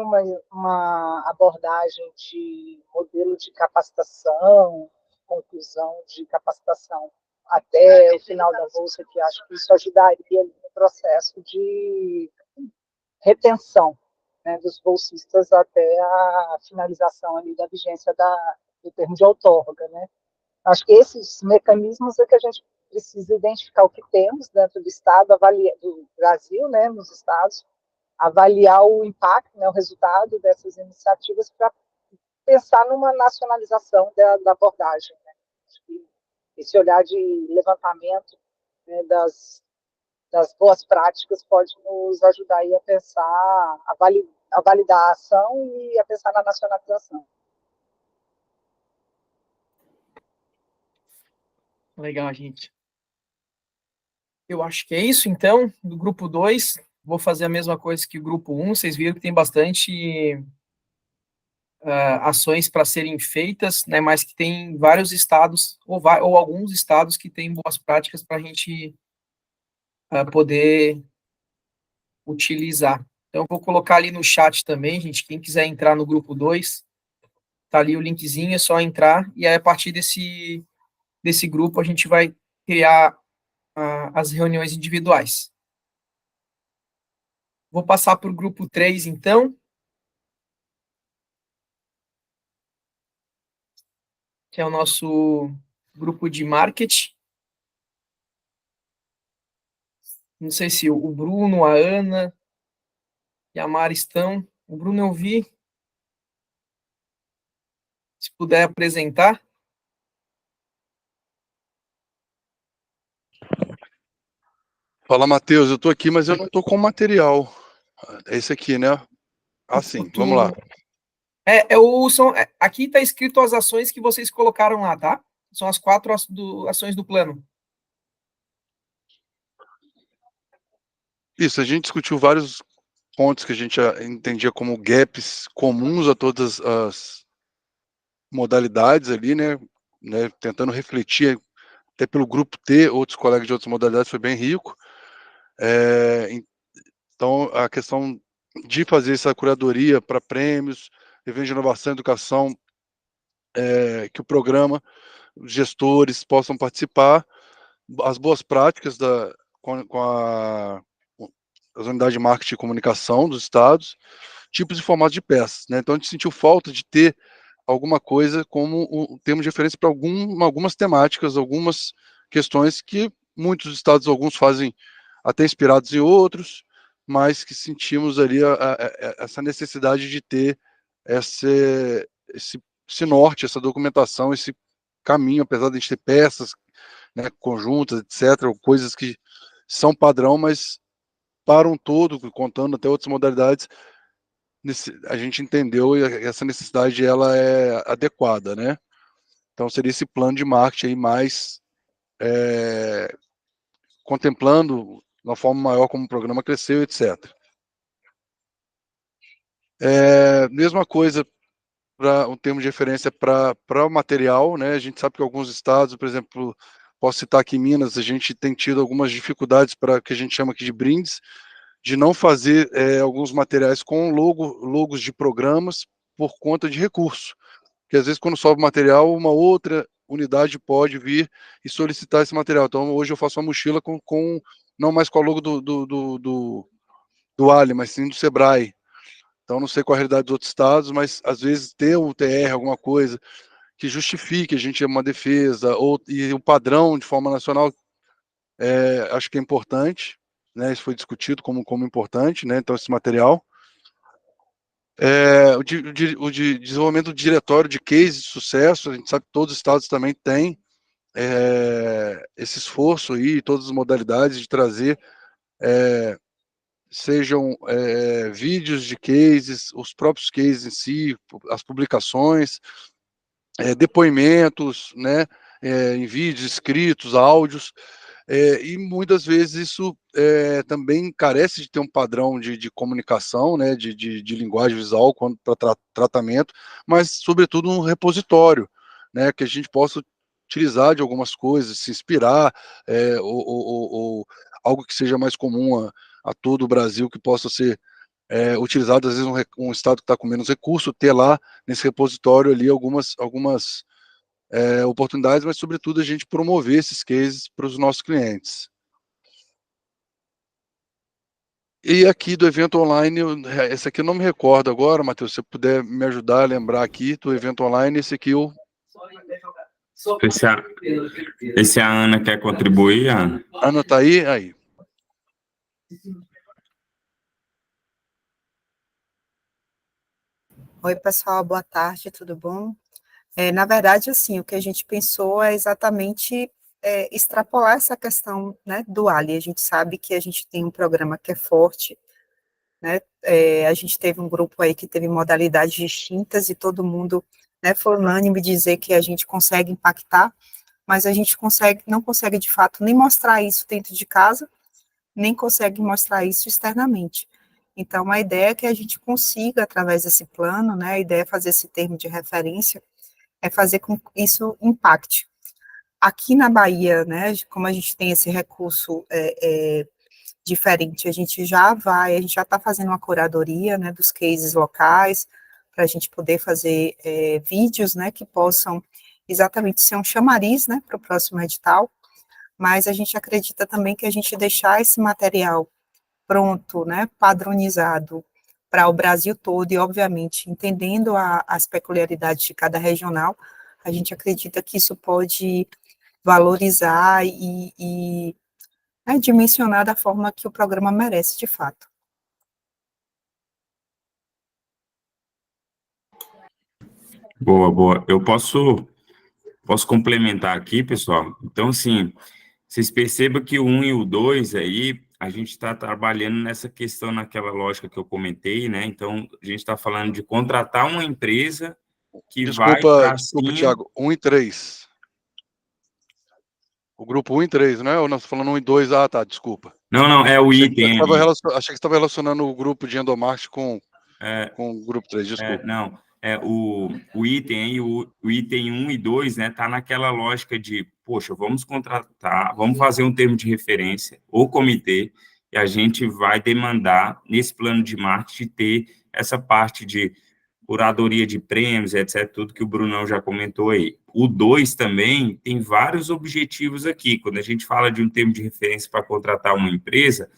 uma abordagem de modelo de capacitação, conclusão de capacitação até o final da bolsa, que acho que isso ajudaria no processo de retenção, né, dos bolsistas até a finalização ali da vigência do termo de outorga, né. Acho que esses mecanismos é que a gente precisa identificar o que temos dentro do Estado, avaliar do Brasil, né, nos estados, avaliar o impacto, né, o resultado dessas iniciativas para pensar numa nacionalização da abordagem. Né. Acho que esse olhar de levantamento, né, das boas práticas pode nos ajudar aí a pensar, a validar a ação e a pensar na nacionalização. Legal, gente. Eu acho que é isso, então, do grupo 2. Vou fazer a mesma coisa que o grupo 1. Vocês viram que tem bastante ações para serem feitas, né, mas que tem vários estados, ou alguns estados que têm boas práticas para a gente poder utilizar. Então, eu vou colocar ali no chat também, gente, quem quiser entrar no grupo 2, tá ali o linkzinho, é só entrar, e aí a partir desse grupo a gente vai criar as reuniões individuais. Vou passar para o grupo 3, então, que é o nosso grupo de marketing. Não sei se o Bruno, a Ana e a Mara estão. O Bruno eu vi. Se puder apresentar. Fala, Matheus, eu estou aqui, mas eu não estou com material. É esse aqui, né? Ah, sim, vamos lá. Aqui está escrito as ações que vocês colocaram lá, tá? São as 4 ações do plano. Isso, a gente discutiu vários pontos que a gente entendia como gaps comuns a todas as modalidades ali, né? Tentando refletir, até pelo grupo T, outros colegas de outras modalidades, foi bem rico. Então, a questão de fazer essa curadoria para prêmios, eventos de inovação e educação, que o programa, os gestores possam participar, as boas práticas com as unidades de marketing e comunicação dos estados, tipos e formatos de peças, né? Então a gente sentiu falta de ter alguma coisa como um termo de referência para algumas temáticas, algumas questões que muitos estados, alguns fazem até inspirados em outros, mas que sentimos ali essa necessidade de ter esse norte, essa documentação, esse caminho, apesar de a gente ter peças, né, conjuntas, etc., coisas que são padrão, mas para um todo, contando até outras modalidades, a gente entendeu e essa necessidade ela é adequada, né? Então seria esse plano de marketing aí mais contemplando de uma forma maior como o programa cresceu, etc. Mesma coisa para um termo de referência para o material, né? A gente sabe que alguns estados, por exemplo, posso citar aqui em Minas, a gente tem tido algumas dificuldades para o que a gente chama aqui de brindes, de não fazer alguns materiais com logos de programas por conta de recurso. Porque às vezes quando sobe material, uma outra unidade pode vir e solicitar esse material. Então hoje eu faço uma mochila com não mais com o logo do Ali, mas sim do Sebrae. Então não sei qual a realidade dos outros estados, mas às vezes ter um TR, alguma coisa que justifique a gente uma defesa, e o padrão de forma nacional, acho que é importante. né? Isso foi discutido como importante, né? Então, esse material. O de desenvolvimento do diretório de cases de sucesso, a gente sabe que todos os estados também têm esse esforço aí, todas as modalidades de trazer, sejam vídeos de cases, os próprios cases em si, as publicações, depoimentos, né, em vídeos, escritos, áudios, e muitas vezes isso também carece de ter um padrão de comunicação, né, de linguagem visual para tratamento, mas, sobretudo, um repositório, né, que a gente possa utilizar de algumas coisas, se inspirar, ou algo que seja mais comum a todo o Brasil, que possa ser utilizado, às vezes um estado que está com menos recurso, ter lá nesse repositório ali algumas oportunidades, mas sobretudo a gente promover esses cases para os nossos clientes. E aqui do evento online, esse aqui eu não me recordo agora, Matheus, se você puder me ajudar a lembrar aqui do evento online, esse aqui eu... Esse a Ana quer contribuir, Ana? Ana tá aí? Aí. Oi, pessoal, boa tarde, tudo bom? Na verdade, assim, o que a gente pensou é exatamente extrapolar essa questão, né, do Ali. A gente sabe que a gente tem um programa que é forte, né, a gente teve um grupo aí que teve modalidades distintas e todo mundo, né, foi unânime dizer que a gente consegue impactar, mas a gente não consegue, de fato, nem mostrar isso dentro de casa, nem consegue mostrar isso externamente. Então, a ideia é que a gente consiga, através desse plano, né, a ideia é fazer esse termo de referência, é fazer com que isso impacte. Aqui na Bahia, né, como a gente tem esse recurso diferente, a gente já está fazendo uma curadoria, né, dos cases locais, para a gente poder fazer vídeos, né, que possam exatamente ser um chamariz, né, para o próximo edital, mas a gente acredita também que a gente deixar esse material pronto, né, padronizado para o Brasil todo e, obviamente, entendendo as peculiaridades de cada regional, a gente acredita que isso pode valorizar e dimensionar da forma que o programa merece, de fato. Boa, boa. Eu posso complementar aqui, pessoal? Então, assim, vocês percebam que o 1 e o 2 aí, a gente está trabalhando nessa questão, naquela lógica que eu comentei, né? Então, a gente está falando de contratar uma empresa que vai para Desculpa, Thiago, 1 e 3. O grupo 1 e 3, não é? Ou nós falando 1 e 2? Ah, tá, desculpa. Não, é o item ali. Achei que você estava relacionando o grupo de endomarketing com o grupo 3, desculpa. Não, o item aí, o item 1 e 2, né, tá naquela lógica de, poxa, vamos contratar, vamos fazer um termo de referência, ou comitê, e a gente vai demandar, nesse plano de marketing, ter essa parte de curadoria de prêmios, etc., tudo que o Brunão já comentou aí. O 2 também tem vários objetivos aqui. Quando a gente fala de um termo de referência para contratar uma empresa,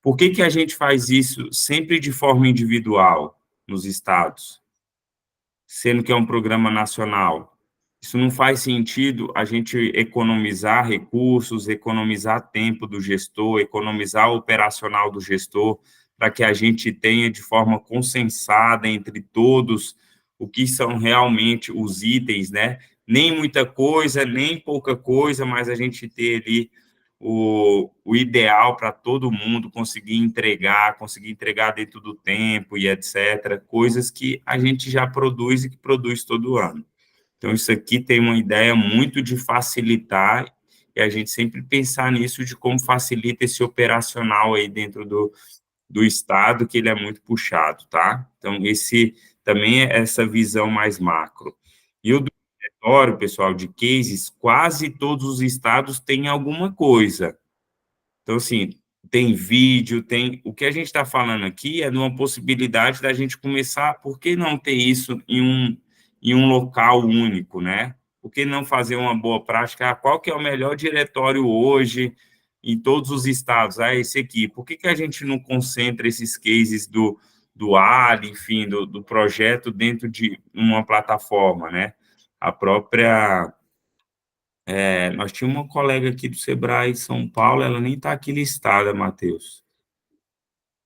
por que a gente faz isso sempre de forma individual nos estados, sendo que é um programa nacional? Isso não faz sentido a gente economizar recursos, economizar tempo do gestor, economizar o operacional do gestor, para que a gente tenha de forma consensada entre todos o que são realmente os itens, né? Nem muita coisa, nem pouca coisa, mas a gente ter ali o ideal para todo mundo conseguir entregar dentro do tempo e etc. Coisas que a gente já produz e que produz todo ano. Então, isso aqui tem uma ideia muito de facilitar e a gente sempre pensar nisso de como facilita esse operacional aí dentro do Estado, que ele é muito puxado, tá? Então, esse também é essa visão mais macro. E o do diretório, pessoal, de cases, quase todos os estados têm alguma coisa. Então, assim, tem vídeo, tem... O que a gente está falando aqui é de uma possibilidade da gente começar, por que não ter isso em um local único, né? Por que não fazer uma boa prática? Qual que é o melhor diretório hoje em todos os estados? Esse aqui. Por que a gente não concentra esses cases do Ali, enfim, do projeto dentro de uma plataforma, né? A própria nós tínhamos uma colega aqui do Sebrae São Paulo, ela nem está aqui listada, Matheus,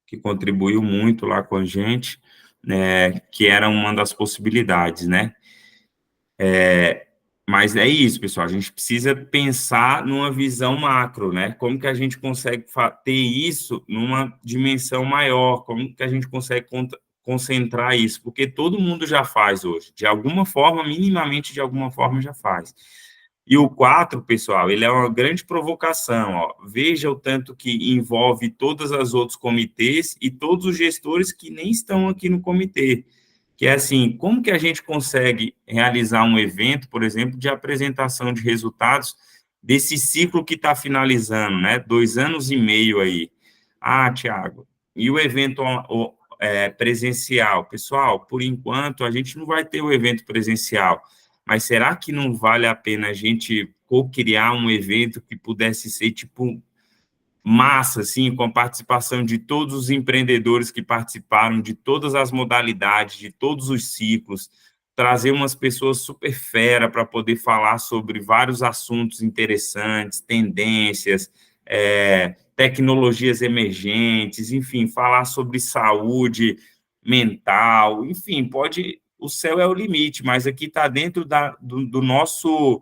que contribuiu muito lá com a gente, né, que era uma das possibilidades, né? Mas é isso, pessoal, a gente precisa pensar numa visão macro, né? Como que a gente consegue ter isso numa dimensão maior? Como que a gente consegue concentrar isso? Porque todo mundo já faz hoje, de alguma forma, minimamente de alguma forma já faz. E o 4, pessoal, ele é uma grande provocação, ó. Veja o tanto que envolve todos os outros comitês e todos os gestores que nem estão aqui no comitê. Que é assim, como que a gente consegue realizar um evento, por exemplo, de apresentação de resultados desse ciclo que está finalizando, né? 2 anos e meio aí. Ah, Tiago, e o evento presencial? Pessoal, por enquanto, a gente não vai ter o evento presencial, mas será que não vale a pena a gente co-criar um evento que pudesse ser, tipo, massa, assim, com a participação de todos os empreendedores que participaram de todas as modalidades, de todos os ciclos, trazer umas pessoas super fera para poder falar sobre vários assuntos interessantes, tendências, tecnologias emergentes, enfim, falar sobre saúde mental, enfim, o céu é o limite, mas aqui está dentro do nosso...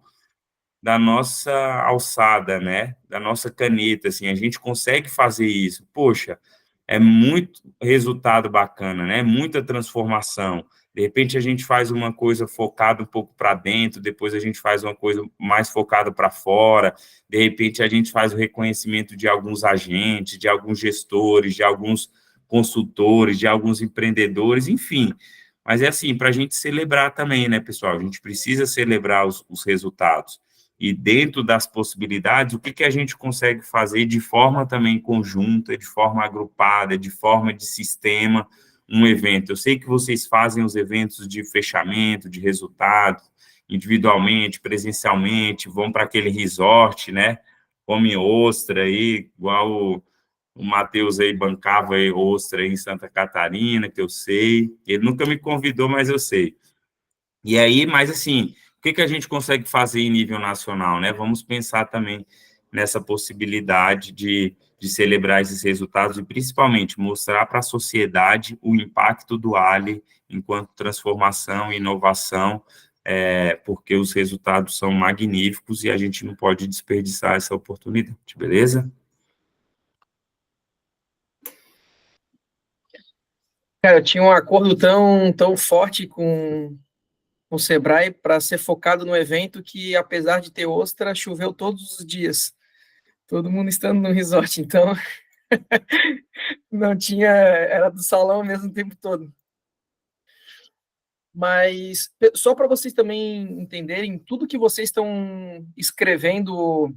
da nossa alçada, né, da nossa caneta, assim, a gente consegue fazer isso. Poxa, é muito resultado bacana, né, muita transformação. De repente, a gente faz uma coisa focada um pouco para dentro, depois a gente faz uma coisa mais focada para fora, de repente, a gente faz o reconhecimento de alguns agentes, de alguns gestores, de alguns consultores, de alguns empreendedores, enfim. Mas é assim, para a gente celebrar também, né, pessoal? A gente precisa celebrar os resultados. E dentro das possibilidades, o que a gente consegue fazer de forma também conjunta, de forma agrupada, de forma de sistema, um evento. Eu sei que vocês fazem os eventos de fechamento, de resultado, individualmente, presencialmente, vão para aquele resort, né? Comem ostra aí, igual o Matheus aí bancava aí ostra aí em Santa Catarina, que eu sei. Ele nunca me convidou, mas eu sei. E aí, mas assim, o que a gente consegue fazer em nível nacional, né? Vamos pensar também nessa possibilidade de celebrar esses resultados e, principalmente, mostrar para a sociedade o impacto do Ali enquanto transformação e inovação, porque os resultados são magníficos e a gente não pode desperdiçar essa oportunidade, beleza? Cara, eu tinha um acordo tão forte com o Sebrae para ser focado no evento que, apesar de ter ostra, choveu todos os dias. Todo mundo estando no resort, então não tinha, era do salão mesmo o tempo todo. Mas só para vocês também entenderem, tudo que vocês estão escrevendo,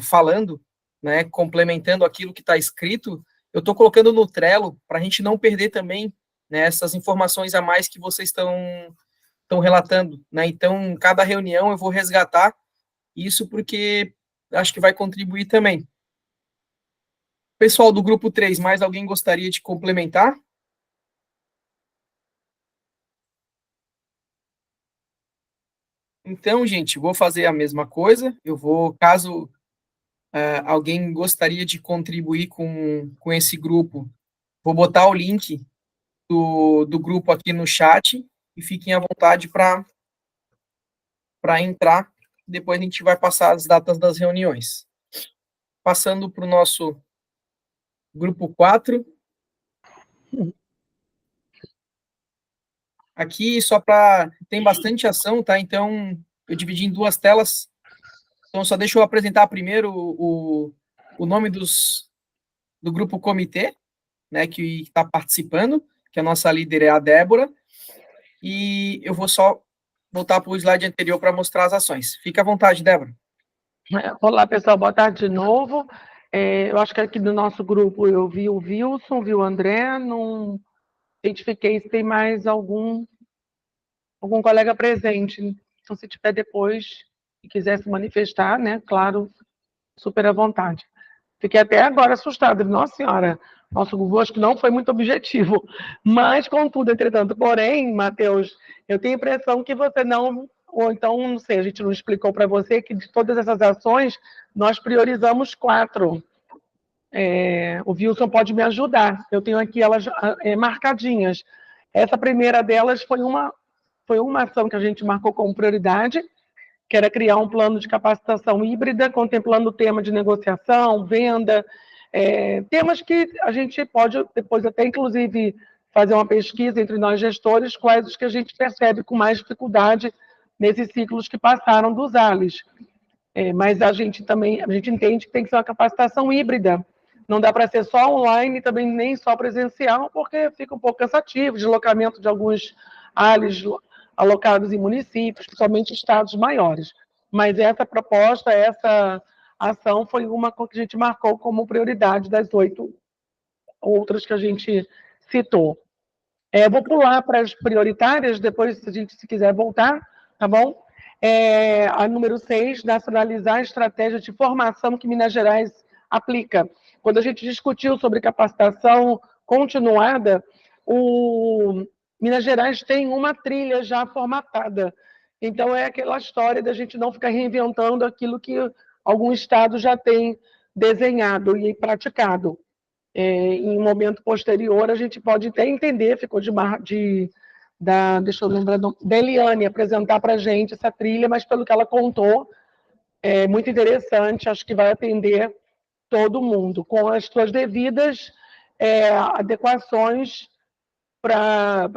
falando, né, complementando aquilo que está escrito, eu estou colocando no Trello para a gente não perder também, né, essas informações a mais que vocês estão relatando, né? Então, cada reunião eu vou resgatar isso porque acho que vai contribuir também. Pessoal do grupo 3, mais alguém gostaria de complementar? Então, gente, vou fazer a mesma coisa. Eu vou, caso alguém gostaria de contribuir com esse grupo, vou botar o link do grupo aqui no chat e fiquem à vontade para entrar. Depois a gente vai passar as datas das reuniões. Passando para o nosso grupo 4. Aqui, só para... Tem bastante ação, tá? Então, eu dividi em 2 telas. Então, só deixa eu apresentar primeiro o nome do grupo comitê, né, que está participando, que a nossa líder é a Débora. E eu vou só voltar para o slide anterior para mostrar as ações. Fica à vontade, Débora. Olá, pessoal, boa tarde de novo. Eu acho que aqui do nosso grupo eu vi o Wilson, vi o André, não identifiquei se tem mais algum colega presente. Então, se tiver depois e quiser se manifestar, né, claro, super à vontade. Fiquei até agora assustada, nossa senhora, nosso grupo acho que não foi muito objetivo, mas, contudo, entretanto, porém, Matheus, eu tenho a impressão que você não ou então, não sei, a gente não explicou para você que de todas essas ações, nós priorizamos 4. O Wilson pode me ajudar, eu tenho aqui elas marcadinhas. Essa primeira delas foi uma ação que a gente marcou como prioridade, que era criar um plano de capacitação híbrida, contemplando o tema de negociação, venda, temas que a gente pode depois até, inclusive, fazer uma pesquisa entre nós gestores, quais os que a gente percebe com mais dificuldade nesses ciclos que passaram dos ALIs. Mas a gente entende que tem que ser uma capacitação híbrida. Não dá para ser só online, também nem só presencial, porque fica um pouco cansativo, deslocamento de alguns ALIs alocados em municípios, principalmente estados maiores. Mas essa proposta, essa ação foi uma que a gente marcou como prioridade das 8 outras que a gente citou. Vou pular para as prioritárias, depois, se quiser voltar, tá bom? A número 6, nacionalizar a estratégia de formação que Minas Gerais aplica. Quando a gente discutiu sobre capacitação continuada, Minas Gerais tem uma trilha já formatada. Então, é aquela história da gente não ficar reinventando aquilo que algum estado já tem desenhado e praticado. Em um momento posterior, a gente pode até entender, ficou deixa eu lembrar, da Eliane apresentar para a gente essa trilha, mas pelo que ela contou, é muito interessante, acho que vai atender todo mundo, com as suas devidas adequações para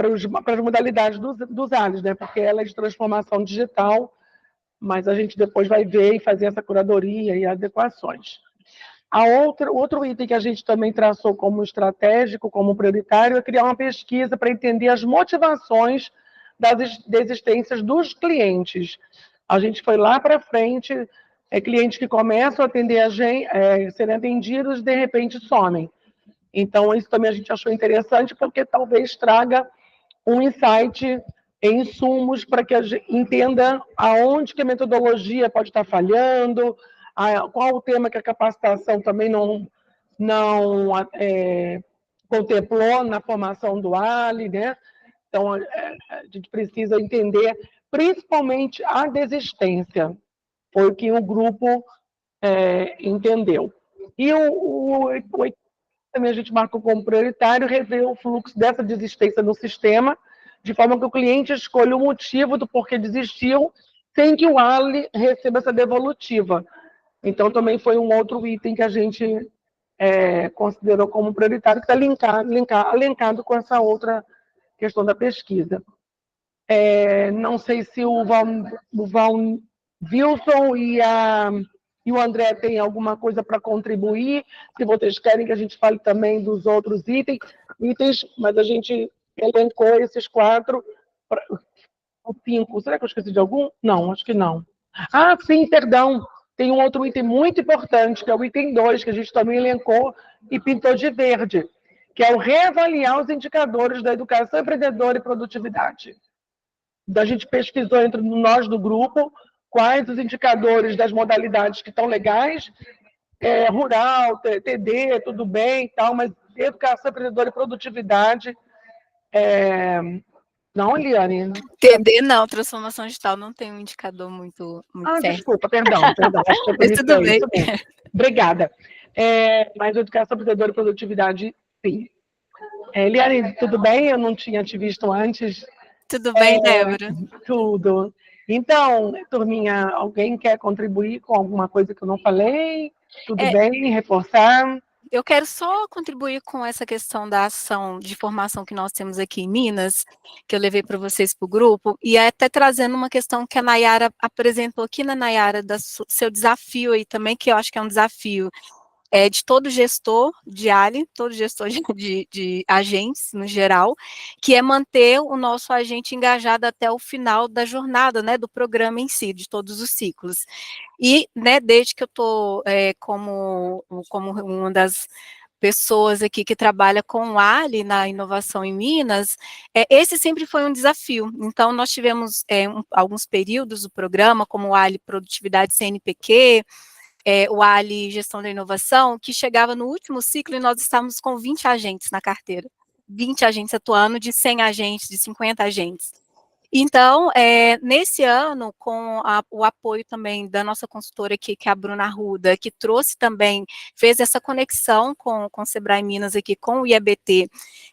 as modalidades dos ALIs, né? Porque ela é de transformação digital, mas a gente depois vai ver e fazer essa curadoria e adequações. O outro item que a gente também traçou como estratégico, como prioritário, é criar uma pesquisa para entender as motivações das desistências dos clientes. A gente foi lá para frente, clientes que começam a atender a gente, serem atendidos e de repente somem. Então, isso também a gente achou interessante, porque talvez traga um insight em insumos para que a gente entenda aonde que a metodologia pode estar falhando, qual o tema que a capacitação também não contemplou na formação do ALI, né? Então, a gente precisa entender, principalmente, a desistência. Foi o que o grupo entendeu. E também a gente marcou como prioritário rever o fluxo dessa desistência no sistema, de forma que o cliente escolha o motivo do porquê desistiu, sem que o ALI receba essa devolutiva. Então, também foi um outro item que a gente considerou como prioritário, que está linkado com essa outra questão da pesquisa. Não sei se o Wilson e o André têm alguma coisa para contribuir, se vocês querem que a gente fale também dos outros itens, mas a gente elencou esses 4, 5. Será que eu esqueci de algum? Não, acho que não. Sim, perdão. Tem um outro item muito importante, que é o item 2, que a gente também elencou e pintou de verde, que é o reavaliar os indicadores da educação empreendedora e produtividade. A gente pesquisou entre nós do grupo quais os indicadores das modalidades que estão legais, rural, TD, tudo bem e tal, mas educação empreendedora e produtividade... Não, Eliane? TD não, transformação digital não tem um indicador muito certo. Desculpa, perdão. Acho que Mas tudo bem. Obrigada. Mas educação empreendedora e produtividade, sim. Eliane, tudo bem? Eu não tinha te visto antes. Tudo bem, Débora? Tudo. Então, turminha, alguém quer contribuir com alguma coisa que eu não falei? Tudo bem? Reforçar? Eu quero só contribuir com essa questão da ação de formação que nós temos aqui em Minas, que eu levei para vocês para o grupo, e até trazendo uma questão que a Nayara apresentou aqui, na Nayara, do seu desafio aí também, que eu acho que é um desafio de todo gestor de ALI, todo gestor de agentes, no geral, que é manter o nosso agente engajado até o final da jornada, né, do programa em si, de todos os ciclos. E, né, desde que eu estou como uma das pessoas aqui que trabalha com o ALI na inovação em Minas, esse sempre foi um desafio. Então, nós tivemos alguns períodos do programa, como o ALI Produtividade CNPq, o ALI Gestão da Inovação, que chegava no último ciclo e nós estávamos com 20 agentes na carteira. 20 agentes atuando, de 100 agentes, de 50 agentes. Então, nesse ano, com o apoio também da nossa consultora aqui, que é a Bruna Arruda, que trouxe também, fez essa conexão com o Sebrae Minas aqui, com o IABT,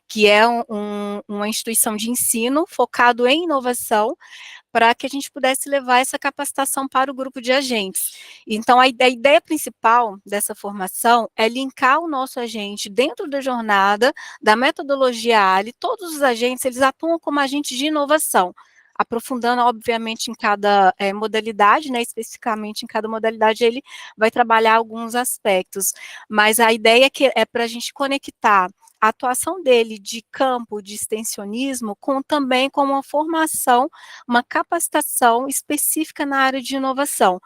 que é uma instituição de ensino focado em inovação, para que a gente pudesse levar essa capacitação para o grupo de agentes. Então, a ideia principal dessa formação é linkar o nosso agente dentro da jornada, da metodologia ALI. Todos os agentes, eles atuam como agentes de inovação, aprofundando, obviamente, em cada modalidade, né, especificamente em cada modalidade, ele vai trabalhar alguns aspectos, mas a ideia é para a gente conectar a atuação dele de campo, de extensionismo, também com uma formação, uma capacitação específica na área de inovação.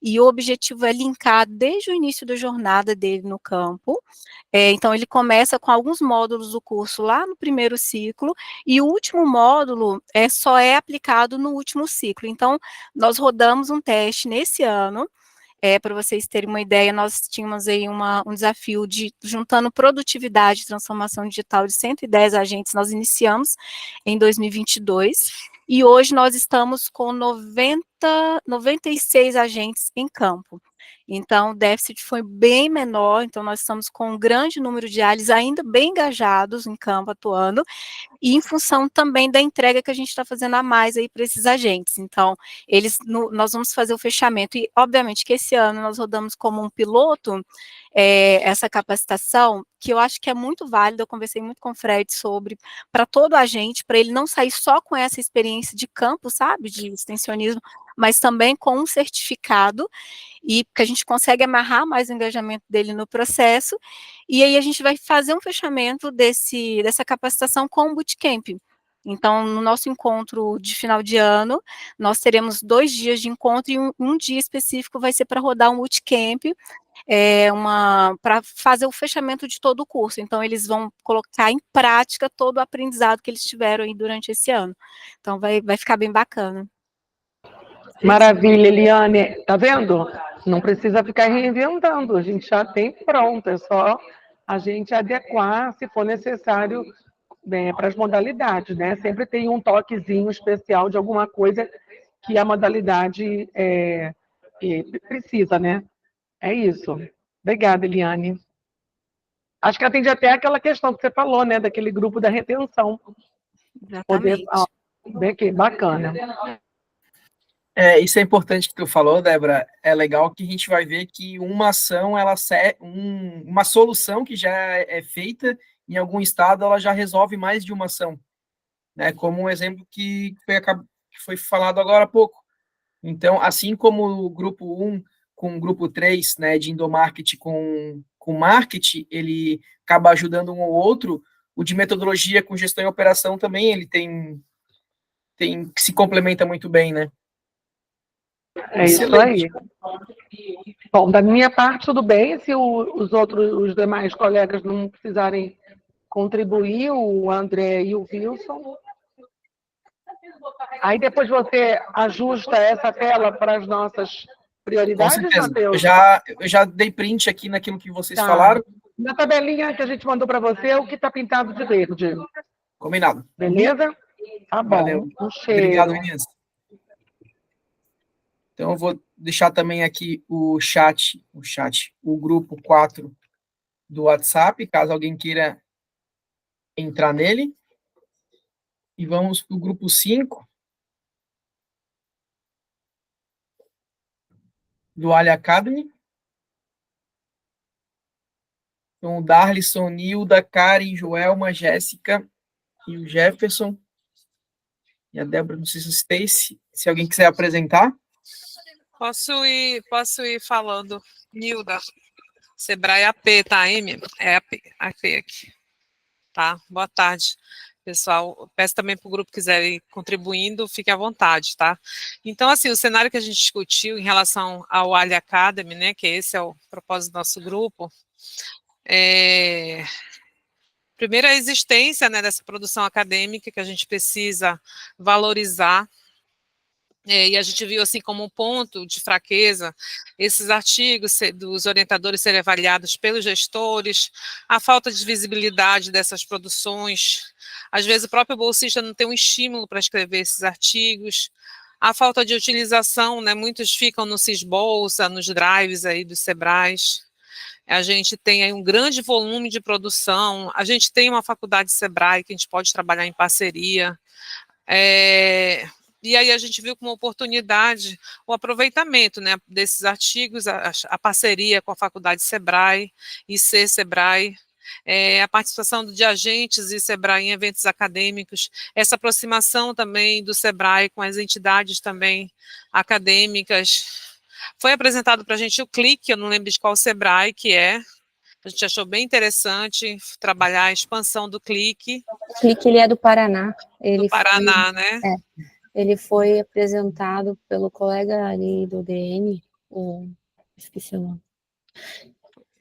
E o objetivo é linkar desde o início da jornada dele no campo. Então, ele começa com alguns módulos do curso lá no primeiro ciclo, e o último módulo só é aplicado no último ciclo. Então, nós rodamos um teste nesse ano. Para vocês terem uma ideia, nós tínhamos aí um desafio de, juntando produtividade e transformação digital de 110 agentes, nós iniciamos em 2022, e hoje nós estamos com 96 agentes em campo. Então, o déficit foi bem menor, então nós estamos com um grande número de ALIs ainda bem engajados em campo, atuando, e em função também da entrega que a gente está fazendo a mais aí para esses agentes. Então, nós vamos fazer o fechamento, e obviamente que esse ano nós rodamos como um piloto essa capacitação, que eu acho que é muito válida. Eu conversei muito com o Fred sobre, para todo agente, para ele não sair só com essa experiência de campo, sabe, de extensionismo, mas também com um certificado, e que a gente consegue amarrar mais o engajamento dele no processo, e aí a gente vai fazer um fechamento dessa capacitação com o bootcamp. Então, no nosso encontro de final de ano, nós teremos 2 dias de encontro, e um dia específico vai ser para rodar um bootcamp, para fazer o fechamento de todo o curso. Então, eles vão colocar em prática todo o aprendizado que eles tiveram aí durante esse ano. Então, vai ficar bem bacana. Maravilha, Eliane. Tá vendo? Não precisa ficar reinventando, a gente já tem pronto, é só a gente adequar, se for necessário, para as modalidades, né? Sempre tem um toquezinho especial de alguma coisa que a modalidade precisa, né? É isso. Obrigada, Eliane. Acho que atende até aquela questão que você falou, né? Daquele grupo da retenção. Exatamente. Bacana. Isso é importante que tu falou, Débora. É legal que a gente vai ver que uma ação, uma solução que já é feita em algum estado, ela já resolve mais de uma ação, né? Como um exemplo que foi falado agora há pouco. Então, assim como o grupo 1 com o grupo 3, né, de endomarketing com marketing, ele acaba ajudando um ao outro, o de metodologia com gestão e operação também, ele se complementa muito bem, né? É excelente. Isso aí. Bom, da minha parte, tudo bem. Se os demais colegas não precisarem contribuir, o André e o Wilson. Aí depois você ajusta essa tela para as nossas prioridades, Com certeza. Matheus? Eu já dei print aqui naquilo que vocês falaram. Na tabelinha que a gente mandou para você, é o que está pintado de verde. Combinado. Beleza? Tá bom. Valeu. Um cheiro. Obrigado, meninas. Então, eu vou deixar também aqui o grupo 4 do WhatsApp, caso alguém queira entrar nele. E vamos para o grupo 5 do Ali Academy. Então, o Darlison, Nilda, Karen, Joelma, Jéssica e o Jefferson. E a Débora, não sei se alguém quiser apresentar. Posso ir falando. Nilda, Sebrae AP, tá, Amy? É AP aqui. Tá? Boa tarde, pessoal. Peço também para o grupo que quiser ir contribuindo, fique à vontade, tá? Então, assim, o cenário que a gente discutiu em relação ao Ali Academy, né, que esse é o propósito do nosso grupo, primeiro, a existência, né, dessa produção acadêmica que a gente precisa valorizar, E a gente viu assim como um ponto de fraqueza esses artigos dos orientadores serem avaliados pelos gestores, a falta de visibilidade dessas produções, às vezes o próprio bolsista não tem um estímulo para escrever esses artigos, a falta de utilização, né, muitos ficam no Cisbolsa, nos drives aí dos Sebrais. A gente tem aí um grande volume de produção, a gente tem uma faculdade Sebrae que a gente pode trabalhar em parceria, e aí a gente viu como oportunidade o aproveitamento, né, desses artigos, a parceria com a faculdade Sebrae, IC Sebrae, a participação de agentes e Sebrae em eventos acadêmicos, essa aproximação também do Sebrae com as entidades também acadêmicas. Foi apresentado para a gente o CLIC, eu não lembro de qual Sebrae que é, a gente achou bem interessante trabalhar a expansão do CLIC. O CLIC, ele é do Paraná. Do Paraná, né? Ele foi apresentado pelo colega ali do DN, esqueci o nome,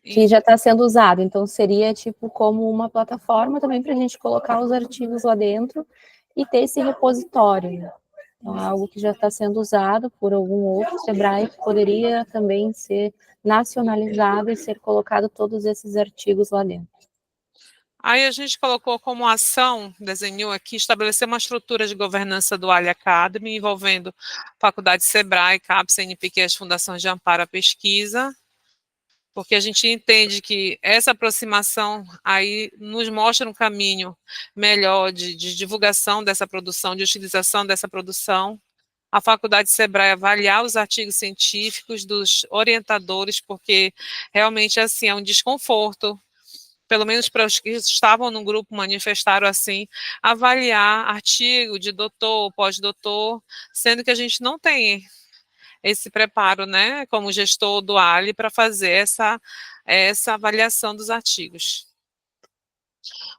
que já está sendo usado, então seria tipo como uma plataforma também para a gente colocar os artigos lá dentro e ter esse repositório, né? Então, é algo que já está sendo usado por algum outro Sebrae que poderia também ser nacionalizado e ser colocado todos esses artigos lá dentro. Aí a gente colocou como ação, desenhou aqui, estabelecer uma estrutura de governança do Ali Academy, envolvendo Faculdade Sebrae, CAPES, CNPq e as fundações de amparo à pesquisa, porque a gente entende que essa aproximação aí nos mostra um caminho melhor de divulgação dessa produção, de utilização dessa produção. A Faculdade Sebrae avaliar os artigos científicos dos orientadores, porque realmente assim é um desconforto, pelo menos para os que estavam no grupo manifestaram assim, avaliar artigo de doutor, pós-doutor, sendo que a gente não tem esse preparo, né, como gestor do Ali, para fazer essa avaliação dos artigos.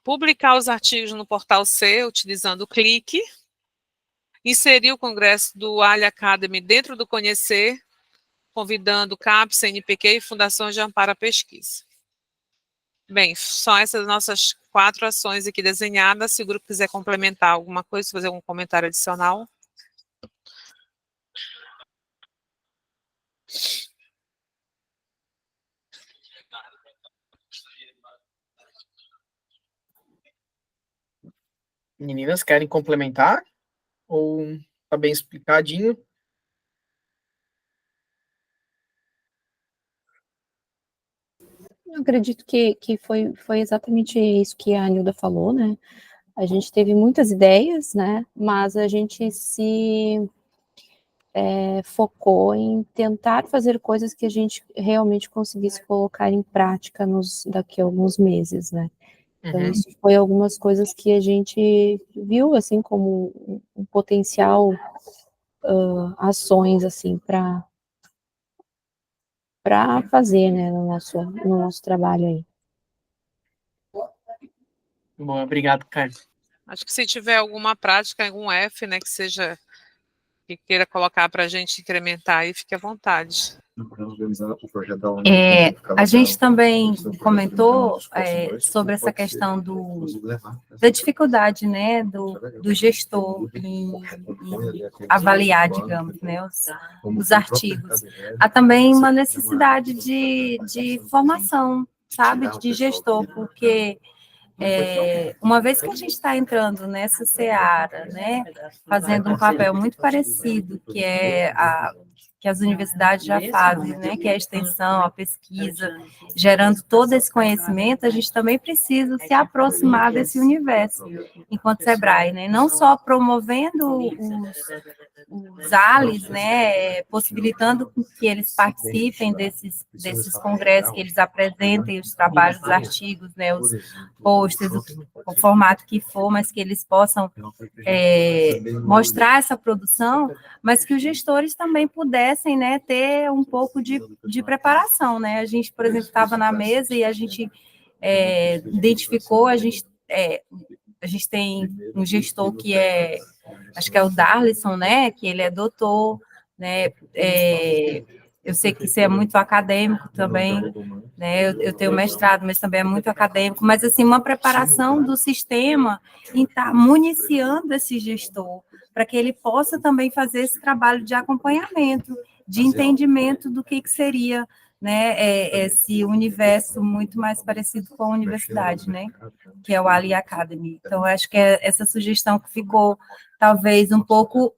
Publicar os artigos no portal C, utilizando o CLIC, inserir o congresso do Ali Academy dentro do Conhecer, convidando CAPES, CNPq e fundações de amparo à pesquisa. Bem, são essas nossas 4 ações aqui desenhadas. Se o grupo quiser complementar alguma coisa, fazer algum comentário adicional. Meninas, querem complementar? Ou está bem explicadinho? Eu acredito que foi exatamente isso que a Nilda falou, né? A gente teve muitas ideias, né? Mas a gente se focou em tentar fazer coisas que a gente realmente conseguisse colocar em prática daqui a alguns meses, né? Então, isso foi algumas coisas que a gente viu, assim, como um potencial ações, assim, para fazer, né, no nosso trabalho aí. Bom, obrigado, Carlos. Acho que se tiver alguma prática, algum F, né, que queira colocar para a gente incrementar aí, fique à vontade. A gente também comentou sobre essa questão da dificuldade, né, do gestor em avaliar, digamos, né, os artigos. Há também uma necessidade de formação, sabe, de gestor, porque uma vez que a gente está entrando nessa seara, né, fazendo um papel muito parecido, que as universidades já fazem, né, que é a extensão, a pesquisa, gerando todo esse conhecimento, a gente também precisa se aproximar desse universo, enquanto Sebrae, né, não só promovendo os ALIs, né, possibilitando que eles participem desses congressos, que eles apresentem os trabalhos, os artigos, né, os posters, o formato que for, mas que eles possam mostrar essa produção, mas que os gestores também pudessem, né, ter um pouco de preparação, né, a gente, por exemplo, estava na mesa e a gente identificou, a gente tem um gestor que acho que é o Darlison, né, que ele é doutor, né, eu sei que isso é muito acadêmico também, né, eu tenho mestrado, mas também é muito acadêmico, mas, assim, uma preparação do sistema em estar municiando esse gestor, para que ele possa também fazer esse trabalho de acompanhamento, de entendimento do que seria, né, esse universo muito mais parecido com a universidade, né, que é o Ali Academy. Então, acho que é essa sugestão que ficou, talvez, um pouco...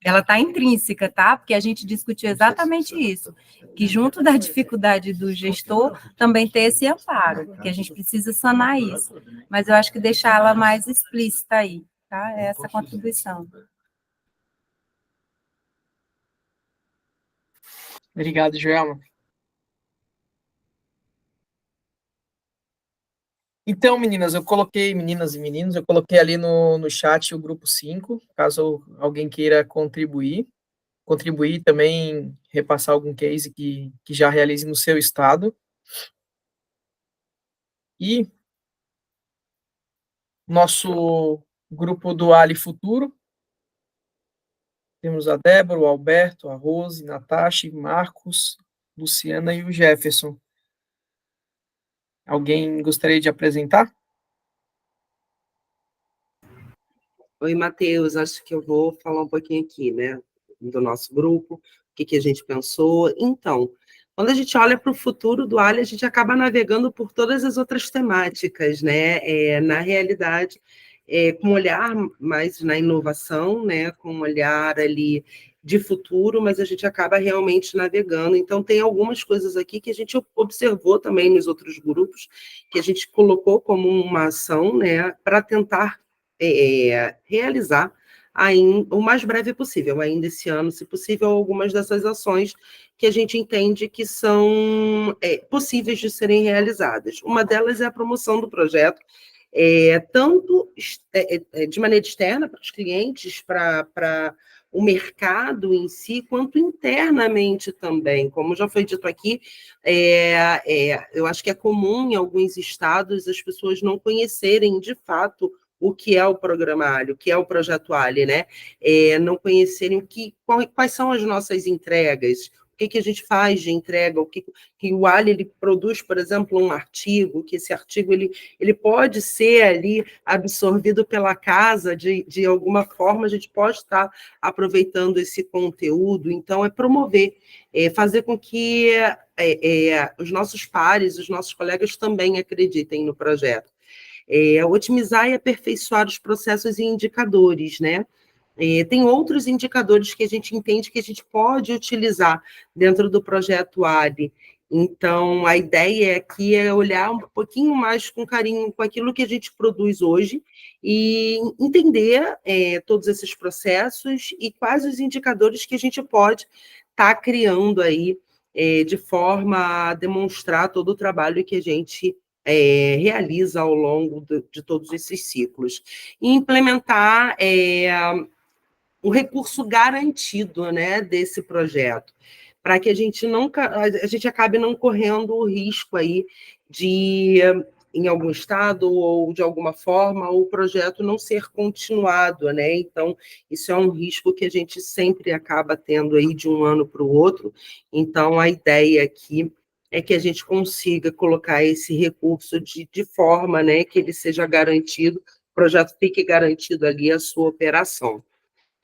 Ela está intrínseca, tá? Porque a gente discutiu exatamente isso, que junto da dificuldade do gestor, também ter esse amparo, que a gente precisa sanar isso. Mas eu acho que deixar ela mais explícita aí, tá? É essa contribuição. Obrigado, Joelma. Então, meninas e meninos, eu coloquei ali no chat o grupo 5, caso alguém queira contribuir também, repassar algum case que já realize no seu estado. E nosso grupo do Ali Futuro, temos a Débora, o Alberto, a Rose, Natasha, Marcos, Luciana e o Jefferson. Alguém gostaria de apresentar? Oi, Matheus, acho que eu vou falar um pouquinho aqui, né, do nosso grupo, o que a gente pensou. Então, quando a gente olha para o futuro do Ali, a gente acaba navegando por todas as outras temáticas, né, na realidade, com um olhar mais na inovação, né, com um olhar ali de futuro, mas a gente acaba realmente navegando. Então, tem algumas coisas aqui que a gente observou também nos outros grupos, que a gente colocou como uma ação, né, para tentar realizar o mais breve possível, ainda esse ano, se possível, algumas dessas ações que a gente entende que são possíveis de serem realizadas. Uma delas é a promoção do projeto, tanto de maneira externa para os clientes, para o mercado em si, quanto internamente também. Como já foi dito aqui, eu acho que é comum em alguns estados as pessoas não conhecerem, de fato, o que é o programa Ali, o que é o projeto Ali, né? Não conhecerem quais são as nossas entregas, o que a gente faz de entrega, o que o Ali ele produz, por exemplo, um artigo, que esse artigo ele pode ser ali absorvido pela casa, de alguma forma a gente pode estar aproveitando esse conteúdo. Então, promover, fazer com que os nossos pares, os nossos colegas também acreditem no projeto. Otimizar e aperfeiçoar os processos e indicadores, né? Tem outros indicadores que a gente entende que a gente pode utilizar dentro do projeto Ali. Então, a ideia aqui é olhar um pouquinho mais com carinho com aquilo que a gente produz hoje e entender todos esses processos e quais os indicadores que a gente pode estar criando aí de forma a demonstrar todo o trabalho que a gente realiza ao longo de todos esses ciclos. E implementar o recurso garantido, né, desse projeto, para que a gente acabe não correndo o risco aí de, em algum estado ou de alguma forma, o projeto não ser continuado, né? Então, isso é um risco que a gente sempre acaba tendo aí de um ano para o outro. Então, a ideia aqui é que a gente consiga colocar esse recurso de forma, né, que ele seja garantido, o projeto fique garantido ali a sua operação.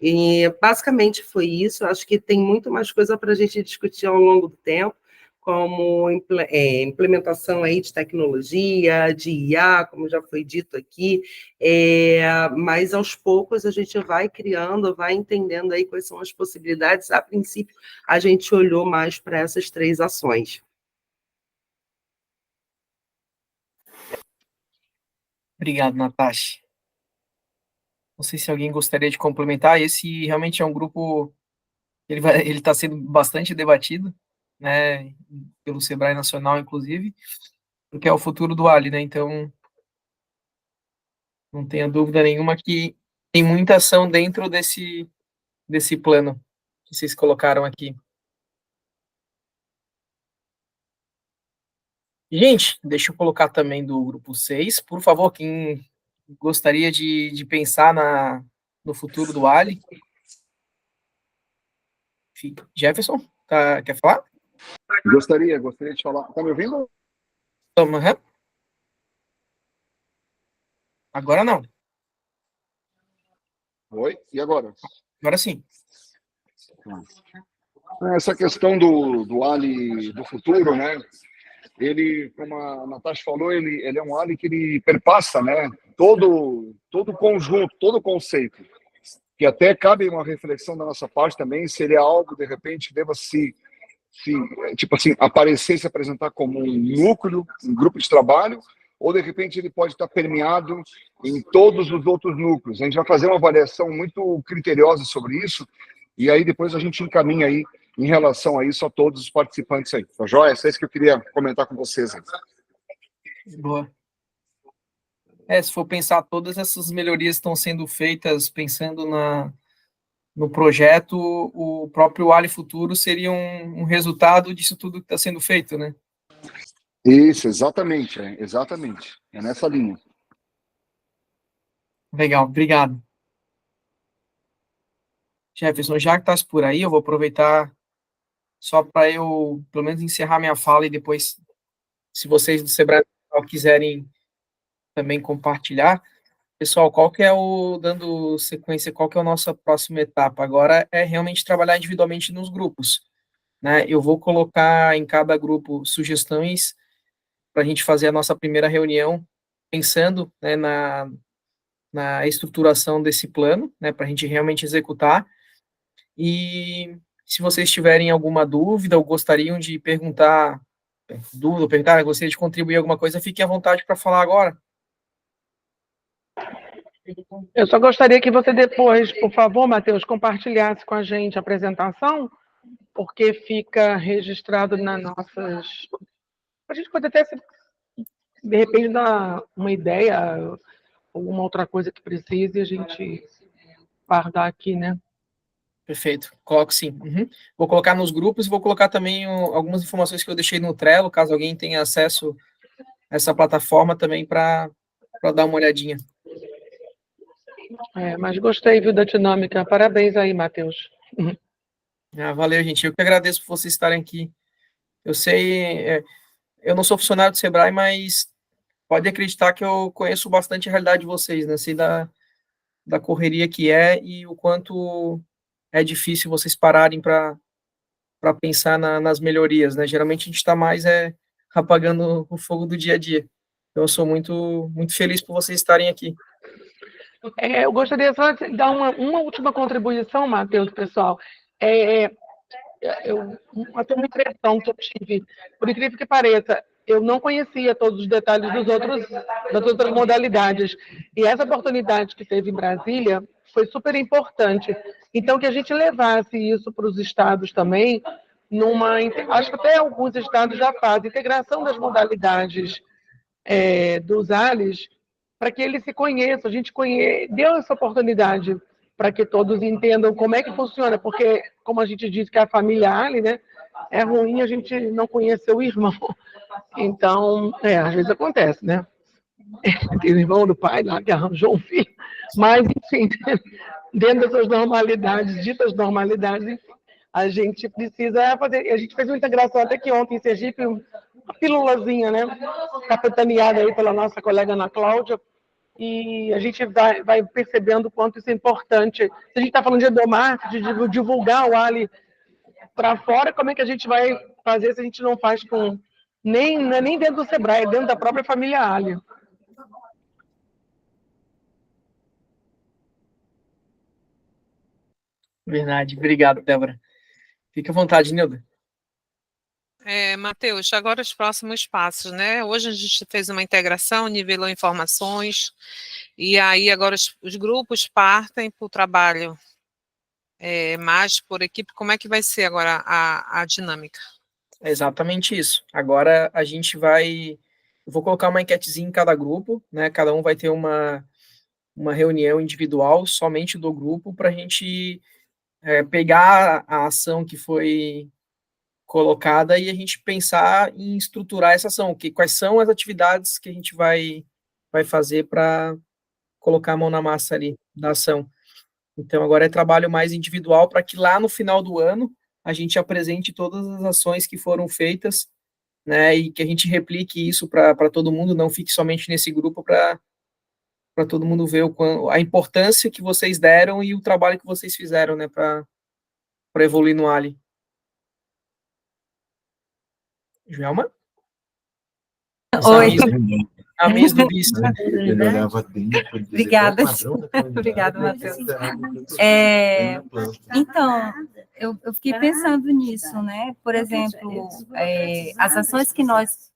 E basicamente foi isso. Acho que tem muito mais coisa para a gente discutir ao longo do tempo, como implementação aí de tecnologia, de IA, como já foi dito aqui, mas aos poucos a gente vai criando, vai entendendo aí quais são as possibilidades. A princípio, a gente olhou mais para essas 3 ações. Obrigado, Natasha. Não sei se alguém gostaria de complementar. Esse realmente é um grupo, ele está sendo bastante debatido, né, pelo Sebrae Nacional, inclusive, porque é o futuro do Ali, né? Então, não tenha dúvida nenhuma que tem muita ação dentro desse plano que vocês colocaram aqui. Gente, deixa eu colocar também do grupo 6. Por favor, quem gostaria de pensar no futuro do Ali? Jefferson, quer falar? Gostaria de falar. Tá me ouvindo? Uhum. Agora não. Oi? E agora? Agora sim. Essa questão do Ali do futuro, né? Ele, como a Natasha falou, ele é um Ali que ele perpassa, né? Todo o conjunto, todo o conceito. Que até cabe uma reflexão da nossa parte também, se ele é algo, de repente, deva tipo assim, se apresentar como um núcleo, um grupo de trabalho, ou de repente ele pode estar permeado em todos os outros núcleos. A gente vai fazer uma avaliação muito criteriosa sobre isso, e aí depois a gente encaminha aí em relação a isso a todos os participantes aí. Tá joia? É isso que eu queria comentar com vocês aí. Boa. Se for pensar, todas essas melhorias estão sendo feitas pensando no projeto, o próprio Ali Futuro seria um resultado disso tudo que está sendo feito, né? Isso, exatamente, exatamente. É nessa linha. Legal, obrigado. Jefferson, já que estás por aí, eu vou aproveitar só para eu, pelo menos, encerrar minha fala e depois, se vocês do Sebrae quiserem também compartilhar. Pessoal, dando sequência, qual que é a nossa próxima etapa? Agora é realmente trabalhar individualmente nos grupos, né? Eu vou colocar em cada grupo sugestões para a gente fazer a nossa primeira reunião, pensando, né, na estruturação desse plano, né, para a gente realmente executar. E se vocês tiverem alguma dúvida ou gostariam de perguntar, gostaria de contribuir alguma coisa, fiquem à vontade para falar agora. Eu só gostaria que você depois, por favor, Matheus, compartilhasse com a gente a apresentação, porque fica registrado nas nossas... A gente pode até, de repente, dar uma ideia, alguma outra coisa que precise, a gente guardar aqui, né? Perfeito, coloco sim. Uhum. Vou colocar nos grupos e vou colocar também algumas informações que eu deixei no Trello, caso alguém tenha acesso a essa plataforma também para dar uma olhadinha. Mas gostei, viu, da dinâmica. Parabéns aí, Matheus. Valeu, gente. Eu que agradeço por vocês estarem aqui. Eu sei, eu não sou funcionário do Sebrae, mas pode acreditar que eu conheço bastante a realidade de vocês, né? Sei da correria que é e o quanto é difícil vocês pararem para pensar nas melhorias, né? Geralmente a gente está mais apagando o fogo do dia a dia. Então, eu sou muito, muito feliz por vocês estarem aqui. Eu gostaria só de dar uma última contribuição, Matheus, pessoal. Uma impressão que eu tive, por incrível que pareça, eu não conhecia todos os detalhes das outras modalidades. E essa oportunidade que teve em Brasília foi super importante. Então, que a gente levasse isso para os estados também, acho que até alguns estados já fazem, integração das modalidades dos ALIs, para que eles se conheçam. A gente deu essa oportunidade para que todos entendam como é que funciona, porque, como a gente diz que é a família Ali, né, é ruim a gente não conhecer o irmão. Então, às vezes acontece, né? Tem o irmão do pai lá que arranjou um filho, mas, enfim, dentro dessas normalidades, ditas normalidades, enfim, a gente precisa fazer. A gente fez uma integração até que ontem em Sergipe, uma pílulazinha, né? Capitaneada aí pela nossa colega Ana Cláudia, e a gente vai percebendo o quanto isso é importante. Se a gente está falando de endomarketing, de divulgar o Ali para fora, como é que a gente vai fazer se a gente não faz nem dentro do Sebrae, dentro da própria família Ali? Verdade. Obrigado, Débora. Fique à vontade, Nilda. Matheus, agora os próximos passos, né? Hoje a gente fez uma integração, nivelou informações, e aí agora os grupos partem para o trabalho mais por equipe. Como é que vai ser agora a dinâmica? É exatamente isso. Agora a gente eu vou colocar uma enquetezinha em cada grupo, né? Cada um vai ter uma reunião individual somente do grupo para a gente pegar a ação que foi colocada e a gente pensar em estruturar essa ação, quais são as atividades que a gente vai fazer para colocar a mão na massa ali da ação. Então, agora é trabalho mais individual para que lá no final do ano a gente apresente todas as ações que foram feitas, né, e que a gente replique isso para todo mundo, não fique somente nesse grupo para todo mundo ver a importância que vocês deram e o trabalho que vocês fizeram, né, para evoluir no Ali. Joelma? Oi. A Miss do Bis. Obrigada. Obrigada, Matheus. Então, eu fiquei pensando nisso, né? Por exemplo, as ações que nós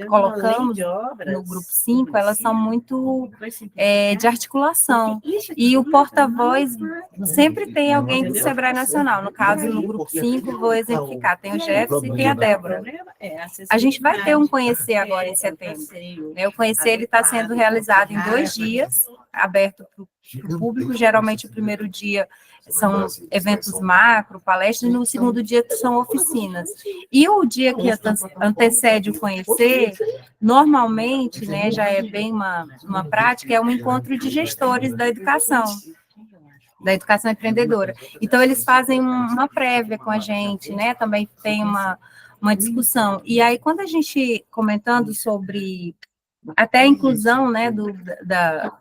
colocamos no grupo 5, elas são muito de articulação, e o porta-voz sempre tem alguém do Sebrae Nacional. No caso, no grupo 5, vou exemplificar, tem o Jefferson e tem a Débora. A gente vai ter um Conhecer agora em setembro, né? O Conhecer, ele está sendo realizado em 2 dias, aberto para o público. Geralmente o primeiro dia são eventos macro, palestras, e no segundo dia são oficinas. E o dia que antecede o Conhecer, normalmente, né, já é bem uma prática, é um encontro de gestores da educação empreendedora. Então, eles fazem uma prévia com a gente, né, também tem uma discussão. E aí, quando a gente, comentando sobre até a inclusão, né,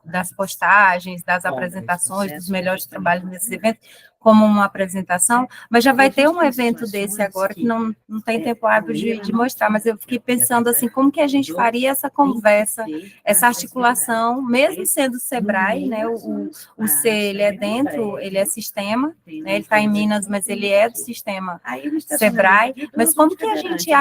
das postagens, das apresentações, dos melhores trabalhos nesses eventos, como uma apresentação, mas já vai ter um evento desse agora que não tem tempo hábil de mostrar, mas eu fiquei pensando assim, como que a gente faria essa conversa, essa articulação, mesmo sendo Sebrae, né, o C, ele é dentro, ele é sistema, né, ele está em Minas, mas ele é do sistema Sebrae, mas como que a gente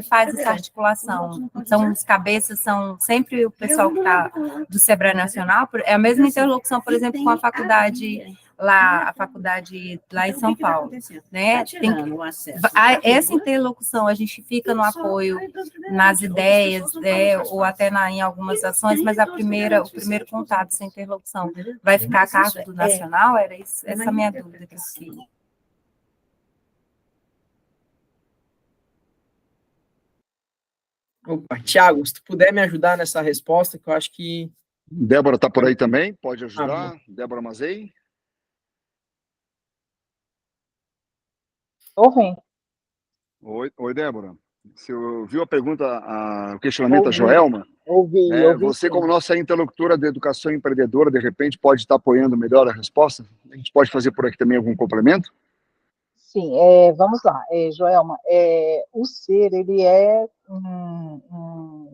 faz essa articulação? Então, os cabeças são sempre o pessoal que está do Sebrae Nacional, é a mesma interlocução, por exemplo, com a faculdade lá em São Paulo, né? Essa interlocução, a gente fica no apoio nas ideias, ou até em algumas ações, mas o primeiro contato, essa interlocução, vai ficar a cargo do Nacional? Era essa a minha dúvida que eu fiquei. Opa, Tiago, se tu puder me ajudar nessa resposta, que eu acho que... Débora está por aí também, pode ajudar. Débora Mazei. Oi, Débora. Você ouviu a pergunta, o questionamento da Joelma? Ouvi. Você, como nossa interlocutora da educação empreendedora, de repente pode estar apoiando melhor a resposta? A gente pode fazer por aqui também algum complemento? Sim, vamos lá, Joelma. O SER, ele é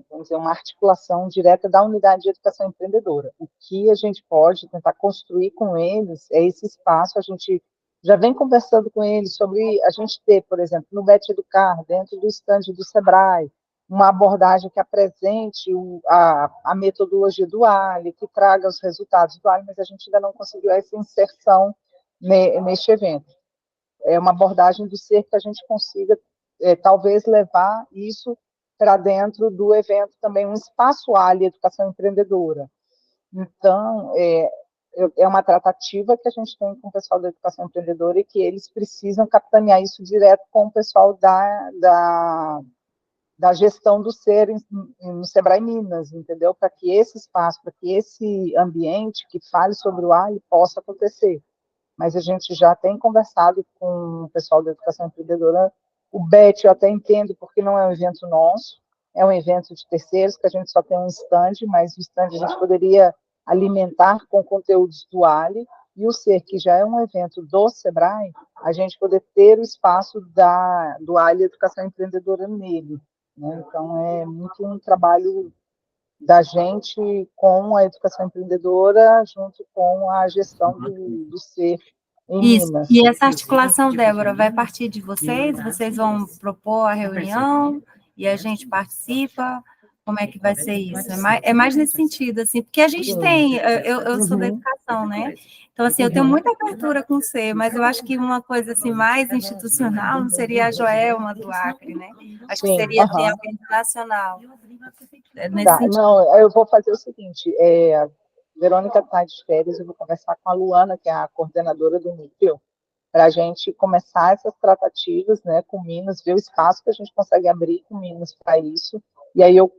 vamos dizer, uma articulação direta da unidade de educação empreendedora. O que a gente pode tentar construir com eles é esse espaço. A gente já vem conversando com eles sobre a gente ter, por exemplo, no Bet Educar, dentro do estande do Sebrae, uma abordagem que apresente a metodologia do Ali, que traga os resultados do Ali, mas a gente ainda não conseguiu essa inserção neste evento. É uma abordagem do SER que a gente consiga, talvez, levar isso para dentro do evento também, um espaço Ali, educação empreendedora. Então, é uma tratativa que a gente tem com o pessoal da educação empreendedora e que eles precisam capitanear isso direto com o pessoal da gestão do SER no Sebrae Minas, entendeu? Para que esse espaço, para que esse ambiente que fale sobre o Ali possa acontecer. Mas a gente já tem conversado com o pessoal da educação empreendedora. O BET eu até entendo, porque não é um evento nosso, é um evento de terceiros, que a gente só tem um stand, mas o stand a gente poderia alimentar com conteúdos do Ali, e o SER, que já é um evento do Sebrae, a gente poder ter o espaço do Ali Educação Empreendedora nele. Né? Então, é muito um trabalho da gente com a educação empreendedora, junto com a gestão do SER em Isso. Minas. E essa articulação, Débora, vai partir de vocês? Vocês vão propor a reunião e a gente participa? Como é que vai ser isso? É mais nesse sentido, assim, porque a gente tem, eu sou da educação, né? Então, assim, eu tenho muita abertura com o SER, mas eu acho que uma coisa, assim, mais institucional não seria a Joelma do Acre, né? Acho que seria ter alguém nacional. Não, eu vou fazer o seguinte, a Verônica está de férias, eu vou conversar com a Luana, que é a coordenadora do núcleo, para a gente começar essas tratativas, né, com Minas, ver o espaço que a gente consegue abrir com Minas para isso, e aí eu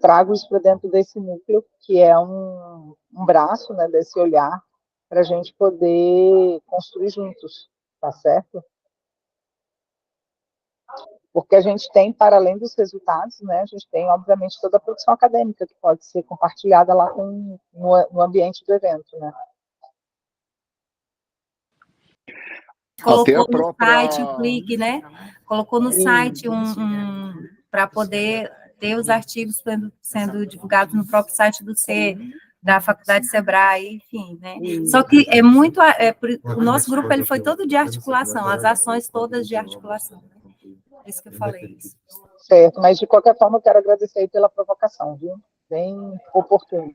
trago isso para dentro desse núcleo, que é um braço, né, desse olhar, para a gente poder construir juntos, tá certo? Porque a gente tem, para além dos resultados, né, a gente tem, obviamente, toda a produção acadêmica que pode ser compartilhada lá no ambiente do evento, né. Colocou Até a no própria... site o clique, né? Colocou no site para poder ter os artigos sendo divulgados no próprio site do da Faculdade Sebrae, enfim, né? Só que é muito, o nosso grupo ele foi todo de articulação, as ações todas de articulação. Por isso que eu falei isso. Certo, mas de qualquer forma eu quero agradecer aí pela provocação, viu? Bem oportuno.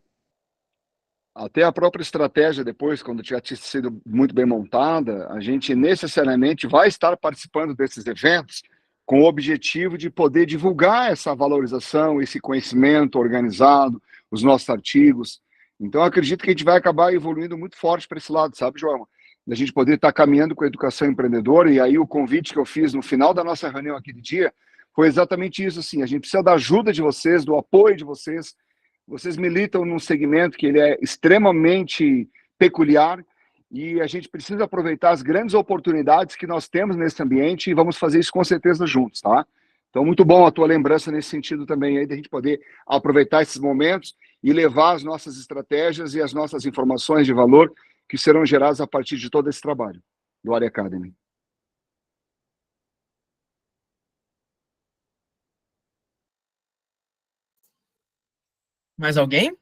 Até a própria estratégia depois, quando tiver sido muito bem montada, a gente necessariamente vai estar participando desses eventos com o objetivo de poder divulgar essa valorização, esse conhecimento organizado, os nossos artigos. Então, eu acredito que a gente vai acabar evoluindo muito forte para esse lado, sabe, João? Da gente poder estar caminhando com a educação empreendedora, e aí o convite que eu fiz no final da nossa reunião aqui de dia foi exatamente isso, assim, a gente precisa da ajuda de vocês, do apoio de vocês. Vocês militam num segmento que ele é extremamente peculiar e a gente precisa aproveitar as grandes oportunidades que nós temos nesse ambiente e vamos fazer isso com certeza juntos, tá? Então, muito bom a tua lembrança nesse sentido também, aí, da gente poder aproveitar esses momentos e levar as nossas estratégias e as nossas informações de valor que serão geradas a partir de todo esse trabalho do Ali Academy. Mais alguém?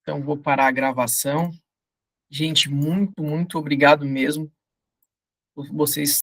Então, vou parar a gravação. Gente, muito, muito obrigado mesmo por vocês